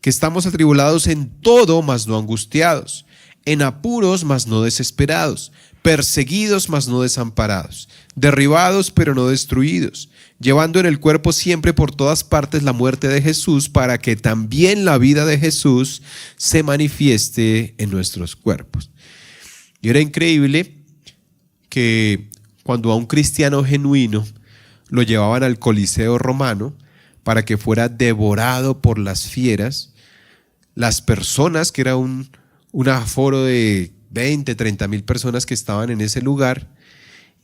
que estamos atribulados en todo, mas no angustiados, en apuros, mas no desesperados, perseguidos, mas no desamparados, derribados, pero no destruidos, llevando en el cuerpo siempre por todas partes la muerte de Jesús, para que también la vida de Jesús se manifieste en nuestros cuerpos. Y era increíble que cuando a un cristiano genuino lo llevaban al Coliseo romano para que fuera devorado por las fieras, las personas, que era un aforo de 20, 30 mil personas que estaban en ese lugar,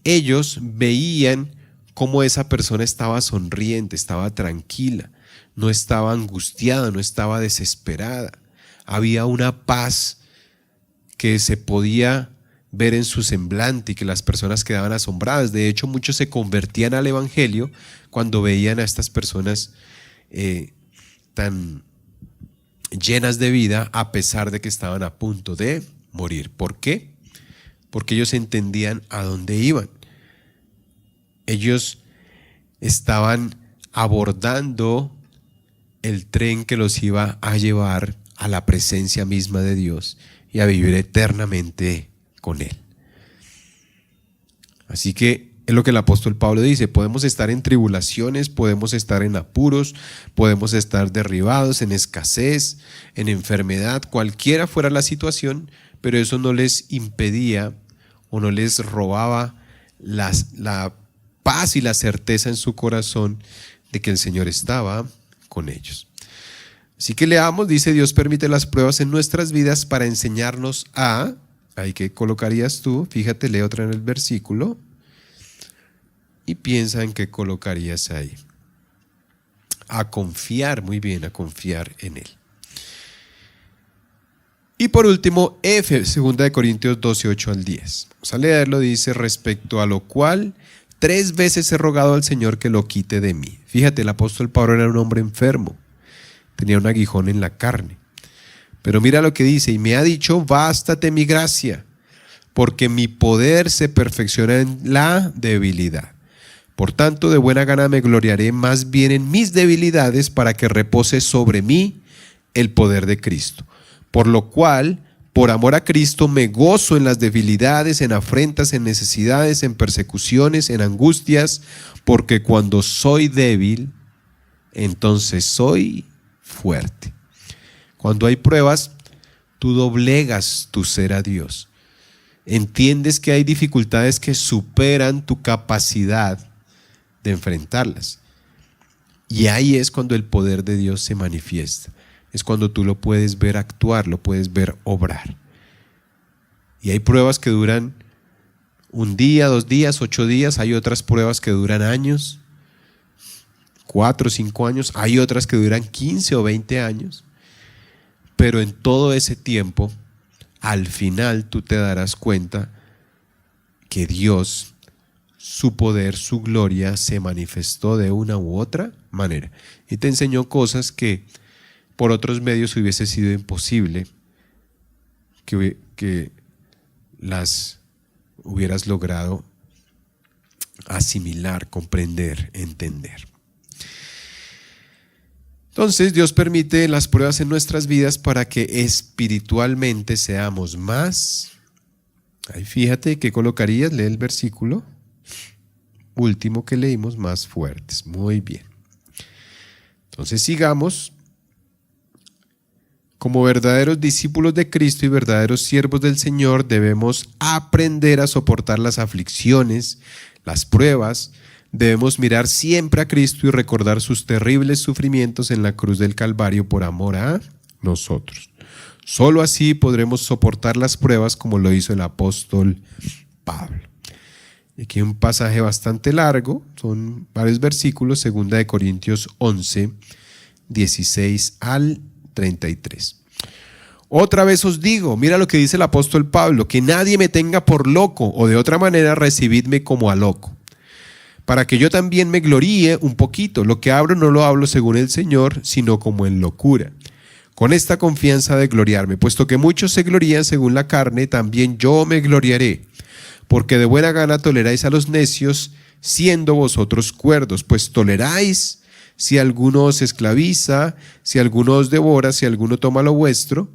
ellos veían cómo esa persona estaba sonriente, estaba tranquila, no estaba angustiada, no estaba desesperada. Había una paz que se podía ver en su semblante y que las personas quedaban asombradas. De hecho, muchos se convertían al evangelio cuando veían a estas personas tan llenas de vida, a pesar de que estaban a punto de morir. ¿Por qué? Porque ellos entendían a dónde iban. Ellos estaban abordando el tren que los iba a llevar a la presencia misma de Dios y a vivir eternamente con Él. Así que es lo que el apóstol Pablo dice: podemos estar en tribulaciones, podemos estar en apuros, podemos estar derribados, en escasez, en enfermedad, cualquiera fuera la situación, pero eso no les impedía o no les robaba la paz y la certeza en su corazón de que el Señor estaba con ellos. Así que leamos, dice: Dios permite las pruebas en nuestras vidas para enseñarnos a, ahí que colocarías tú, fíjate, lee otra en el versículo y piensa en qué colocarías ahí. A confiar, muy bien, a confiar en Él. Y por último, 2 de Corintios 12, 8 al 10. Vamos a leerlo, dice: respecto a lo cual 3 veces he rogado al Señor que lo quite de mí. Fíjate, el apóstol Pablo era un hombre enfermo, tenía un aguijón en la carne. Pero mira lo que dice: y me ha dicho: bástate mi gracia, porque mi poder se perfecciona en la debilidad. Por tanto, de buena gana me gloriaré más bien en mis debilidades, para que repose sobre mí el poder de Cristo. Por lo cual, por amor a Cristo, me gozo en las debilidades, en afrentas, en necesidades, en persecuciones, en angustias, porque cuando soy débil, entonces soy fuerte. Cuando hay pruebas, tú doblegas tu ser a Dios. entiendes que hay dificultades que superan tu capacidad de enfrentarlas. Y ahí es cuando el poder de Dios se manifiesta. Es cuando tú lo puedes ver actuar, lo puedes ver obrar. Y hay pruebas que duran un día, 2 días, 8 días. Hay otras pruebas que duran años, 4 o 5 años. Hay otras que duran 15 o 20 años. Pero en todo ese tiempo, al final tú te darás cuenta que Dios, su poder, su gloria se manifestó de una u otra manera. Y te enseñó cosas que por otros medios hubiese sido imposible que las hubieras logrado asimilar, comprender, entender. Entonces Dios permite las pruebas en nuestras vidas para que espiritualmente seamos más. Ahí fíjate, ¿qué colocarías? Lee el versículo último que leímos, más fuertes. Muy bien. Entonces sigamos. Como verdaderos discípulos de Cristo y verdaderos siervos del Señor, debemos aprender a soportar las aflicciones, las pruebas. Debemos mirar siempre a Cristo y recordar sus terribles sufrimientos en la cruz del Calvario por amor a nosotros. Solo así podremos soportar las pruebas como lo hizo el apóstol Pablo. Aquí un pasaje bastante largo, son varios versículos, 2 Corintios 11, 16 al 33. Otra vez os digo, mira lo que dice el apóstol Pablo, que nadie me tenga por loco, o de otra manera recibidme como a loco, para que yo también me gloríe un poquito. Lo que hablo no lo hablo según el Señor, sino como en locura, con esta confianza de gloriarme, puesto que muchos se glorían según la carne, también yo me gloriaré, porque de buena gana toleráis a los necios, siendo vosotros cuerdos, pues toleráis si alguno os esclaviza, si alguno os devora, si alguno toma lo vuestro,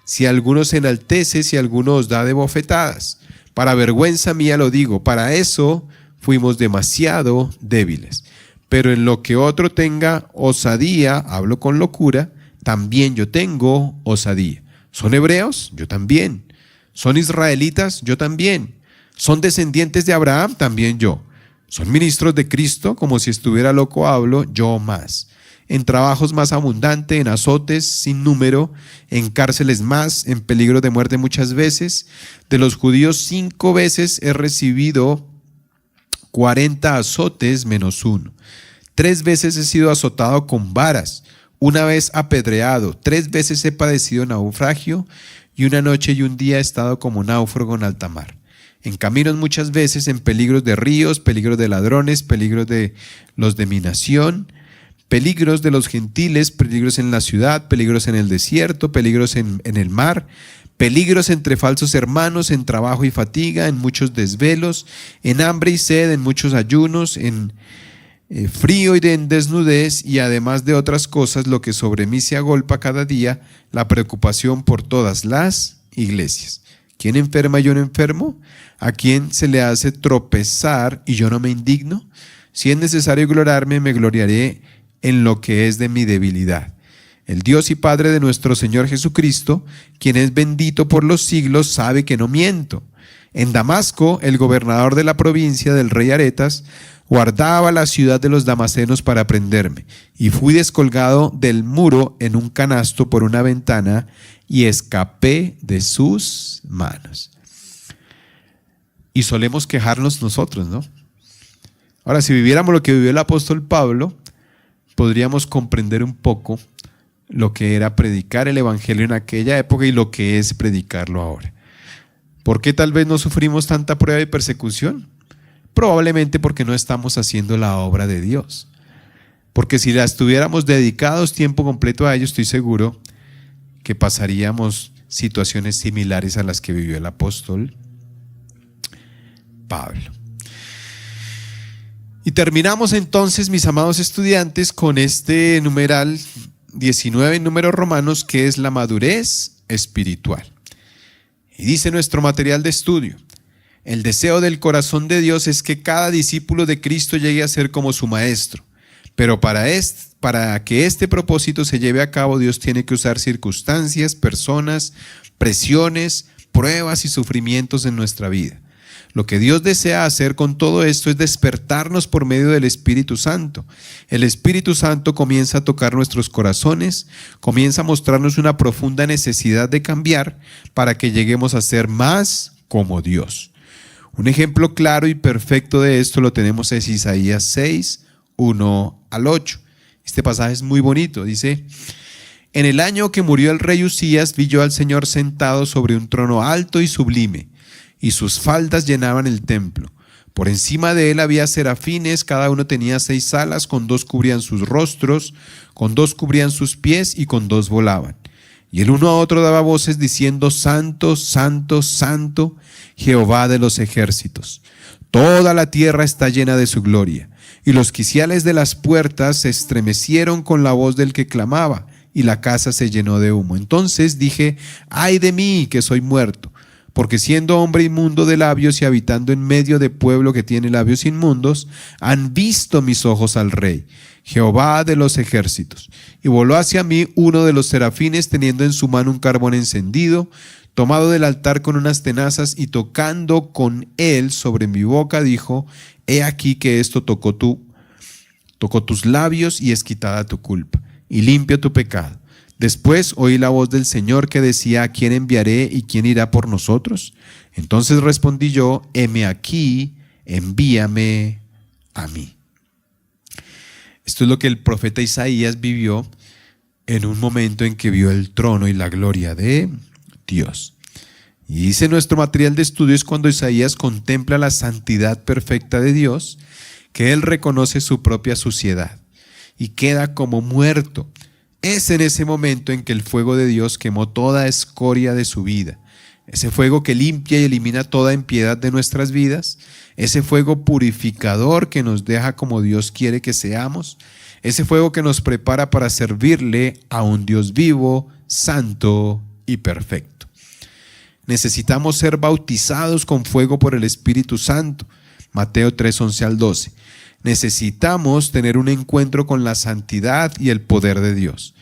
si alguno se enaltece, si alguno os da de bofetadas. Para vergüenza mía lo digo, para eso fuimos demasiado débiles. Pero en lo que otro tenga osadía, hablo con locura, también yo tengo osadía. ¿Son hebreos? Yo también. ¿Son israelitas? Yo también. ¿Son descendientes de Abraham? También yo. ¿Son ministros de Cristo? Como si estuviera loco hablo, yo más. En trabajos más abundante, en azotes sin número, en cárceles más, en peligro de muerte muchas veces. De los judíos 5 veces he recibido 40 azotes menos 1. 3 veces he sido azotado con varas, 1 vez apedreado, 3 veces he padecido naufragio, y 1 noche y 1 día he estado como náufrago en alta mar. En caminos muchas veces, en peligros de ríos, peligros de ladrones, peligros de los de mi nación, peligros de los gentiles, peligros en la ciudad, peligros en el desierto, peligros en el mar, peligros entre falsos hermanos, en trabajo y fatiga, en muchos desvelos, en hambre y sed, en muchos ayunos, en frío y en desnudez, y además de otras cosas, lo que sobre mí se agolpa cada día, la preocupación por todas las iglesias. ¿Quién enferma y yo no enfermo? ¿A quién se le hace tropezar y yo no me indigno? Si es necesario gloriarme, me gloriaré en lo que es de mi debilidad. El Dios y Padre de nuestro Señor Jesucristo, quien es bendito por los siglos, sabe que no miento. En Damasco, el gobernador de la provincia del rey Aretas guardaba la ciudad de los damasenos para prenderme, y fui descolgado del muro en un canasto por una ventana y escapé de sus manos. Y solemos quejarnos nosotros, ¿no? Ahora, si viviéramos lo que vivió el apóstol Pablo, podríamos comprender un poco lo que era predicar el evangelio en aquella época y lo que es predicarlo ahora. ¿Por qué tal vez no sufrimos tanta prueba y persecución? Probablemente porque no estamos haciendo la obra de Dios. Porque si la estuviéramos dedicados tiempo completo a ello, estoy seguro que pasaríamos situaciones similares a las que vivió el apóstol Pablo. Y terminamos entonces, mis amados estudiantes, con este numeral 19 en números romanos, que es la madurez espiritual. Y dice nuestro material de estudio: el deseo del corazón de Dios es que cada discípulo de Cristo llegue a ser como su maestro, pero para que este propósito se lleve a cabo, Dios tiene que usar circunstancias, personas, presiones, pruebas y sufrimientos en nuestra vida. Lo que Dios desea hacer con todo esto es despertarnos por medio del Espíritu Santo. El Espíritu Santo comienza a tocar nuestros corazones, comienza a mostrarnos una profunda necesidad de cambiar para que lleguemos a ser más como Dios. Un ejemplo claro y perfecto de esto lo tenemos en Isaías 6, 1 al 8. Este pasaje es muy bonito, dice: en el año que murió el rey Usías, vi yo al Señor sentado sobre un trono alto y sublime, y sus faldas llenaban el templo. Por encima de él había serafines, cada uno tenía 6 alas, con 2 cubrían sus rostros, con 2 cubrían sus pies y con 2 volaban. Y el uno a otro daba voces diciendo: Santo, Santo, Santo, Jehová de los ejércitos. Toda la tierra está llena de su gloria. Y los quiciales de las puertas se estremecieron con la voz del que clamaba, y la casa se llenó de humo. Entonces dije: ay de mí, que soy muerto, porque siendo hombre inmundo de labios y habitando en medio de pueblo que tiene labios inmundos, han visto mis ojos al Rey, Jehová de los ejércitos. Y voló hacia mí uno de los serafines, teniendo en su mano un carbón encendido, tomado del altar con unas tenazas, y tocando con él sobre mi boca, dijo: he aquí que esto tocó tus labios, y es quitada tu culpa, y limpio tu pecado. Después oí la voz del Señor que decía: ¿a quién enviaré y quién irá por nosotros? Entonces respondí yo: heme aquí, envíame a mí. Esto es lo que el profeta Isaías vivió en un momento en que vio el trono y la gloria de Dios. Y dice nuestro material de estudio, es cuando Isaías contempla la santidad perfecta de Dios, que él reconoce su propia suciedad y queda como muerto. Es en ese momento en que el fuego de Dios quemó toda escoria de su vida. Ese fuego que limpia y elimina toda impiedad de nuestras vidas. Ese fuego purificador que nos deja como Dios quiere que seamos. Ese fuego que nos prepara para servirle a un Dios vivo, santo y perfecto. Necesitamos ser bautizados con fuego por el Espíritu Santo. Mateo 3, 11 al 12. Necesitamos tener un encuentro con la santidad y el poder de Dios.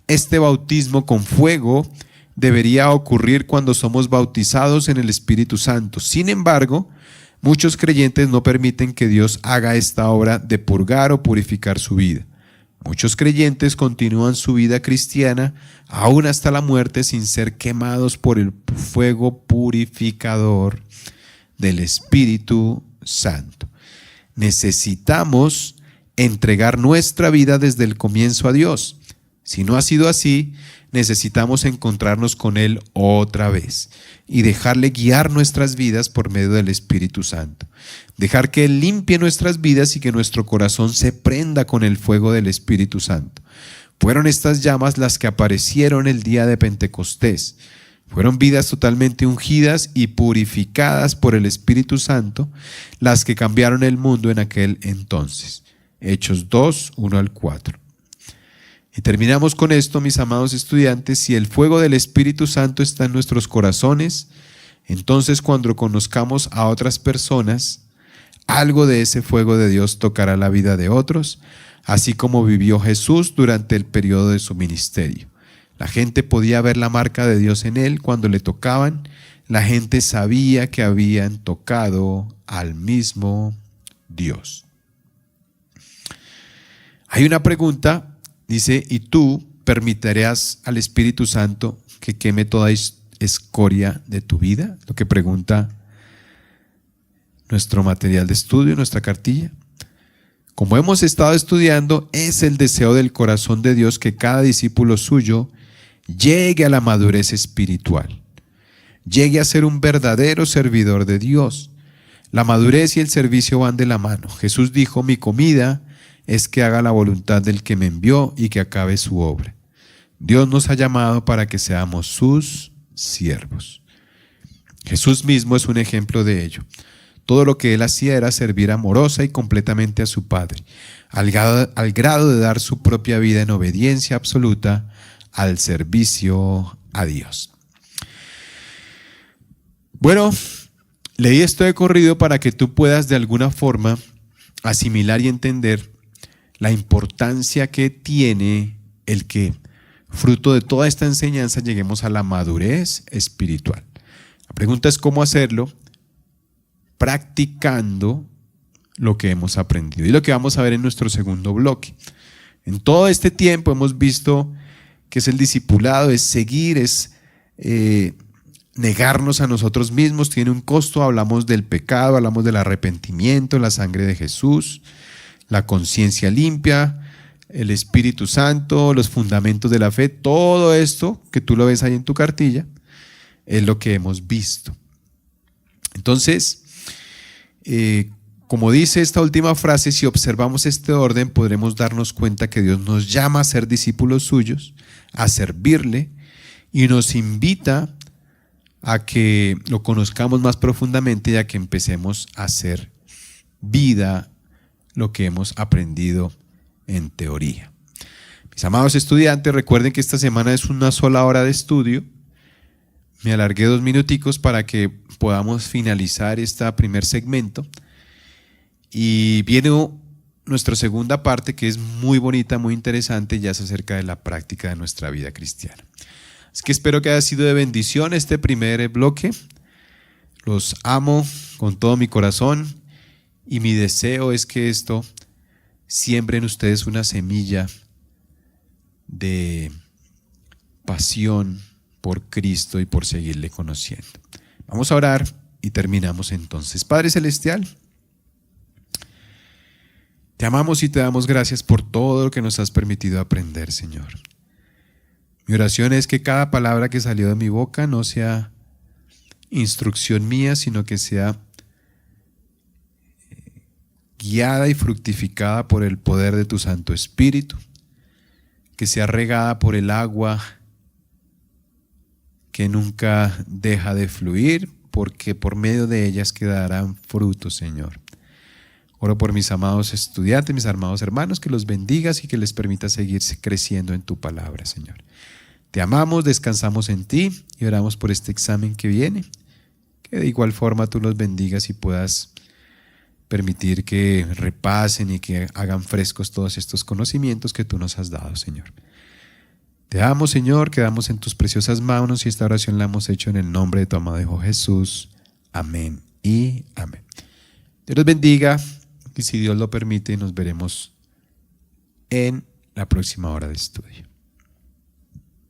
Este bautismo con fuego debería ocurrir cuando somos bautizados en el Espíritu Santo. Sin embargo, muchos creyentes no permiten que Dios haga esta obra de purgar o purificar su vida. Muchos creyentes continúan su vida cristiana aún hasta la muerte sin ser quemados por el fuego purificador del Espíritu Santo. Necesitamos entregar nuestra vida desde el comienzo a Dios. Si no ha sido así, necesitamos encontrarnos con Él otra vez y dejarle guiar nuestras vidas por medio del Espíritu Santo. Dejar que Él limpie nuestras vidas y que nuestro corazón se prenda con el fuego del Espíritu Santo. Fueron estas llamas las que aparecieron el día de Pentecostés. Fueron vidas totalmente ungidas y purificadas por el Espíritu Santo, las que cambiaron el mundo en aquel entonces. Hechos 2, 1 al 4. Y terminamos con esto, mis amados estudiantes. Si el fuego del Espíritu Santo está en nuestros corazones, entonces cuando conozcamos a otras personas, algo de ese fuego de Dios tocará la vida de otros, así como vivió Jesús durante el periodo de su ministerio. La gente podía ver la marca de Dios en él cuando le tocaban. La gente sabía que habían tocado al mismo Dios. Hay una pregunta, dice: ¿y tú permitirás al Espíritu Santo que queme toda escoria de tu vida? Lo que pregunta nuestro material de estudio, nuestra cartilla. Como hemos estado estudiando, es el deseo del corazón de Dios que cada discípulo suyo llegue a la madurez espiritual, llegue a ser un verdadero servidor de Dios. La madurez y el servicio van de la mano. Jesús dijo: mi comida es que haga la voluntad del que me envió y que acabe su obra. Dios nos ha llamado para que seamos sus siervos. Jesús mismo es un ejemplo de ello. Todo lo que él hacía era servir amorosa y completamente a su Padre, al grado de dar su propia vida en obediencia absoluta al servicio a Dios. Bueno, leí esto de corrido para que tú puedas de alguna forma asimilar y entender la importancia que tiene el que, fruto de toda esta enseñanza, lleguemos a la madurez espiritual. La pregunta es cómo hacerlo practicando lo que hemos aprendido. Y lo que vamos a ver en nuestro segundo bloque. En todo este tiempo hemos visto que es el discipulado, es seguir, es negarnos a nosotros mismos, tiene un costo. Hablamos del pecado, hablamos del arrepentimiento, la sangre de Jesús, la conciencia limpia, el Espíritu Santo, los fundamentos de la fe. Todo esto que tú lo ves ahí en tu cartilla es lo que hemos visto. Entonces, como dice esta última frase, si observamos este orden podremos darnos cuenta que Dios nos llama a ser discípulos suyos, a servirle, y nos invita a que lo conozcamos más profundamente y a que empecemos a hacer vida lo que hemos aprendido en teoría. Mis amados estudiantes, recuerden que esta semana es una sola hora de estudio. Me alargué 2 minuticos para que podamos finalizar este primer segmento. Y viene nuestra segunda parte, que es muy bonita, muy interesante, ya es acerca de la práctica de nuestra vida cristiana. Así que espero que haya sido de bendición este primer bloque. Los amo con todo mi corazón y mi deseo es que esto siembre en ustedes una semilla de pasión por Cristo y por seguirle conociendo. Vamos a orar y terminamos entonces. Padre Celestial, te amamos y te damos gracias por todo lo que nos has permitido aprender, Señor. Mi oración es que cada palabra que salió de mi boca no sea instrucción mía, sino que sea guiada y fructificada por el poder de tu Santo Espíritu, que sea regada por el agua que nunca deja de fluir, porque por medio de ellas quedarán frutos, Señor. Oro por mis amados estudiantes, mis amados hermanos, que los bendigas y que les permitas seguir creciendo en tu palabra, Señor. Te amamos, descansamos en ti y oramos por este examen que viene, que de igual forma tú los bendigas y puedas permitir que repasen y que hagan frescos todos estos conocimientos que tú nos has dado, Señor. Te amo, Señor, quedamos en tus preciosas manos y esta oración la hemos hecho en el nombre de tu amado Hijo Jesús. Amén y amén. Dios los bendiga y si Dios lo permite nos veremos en la próxima hora de estudio.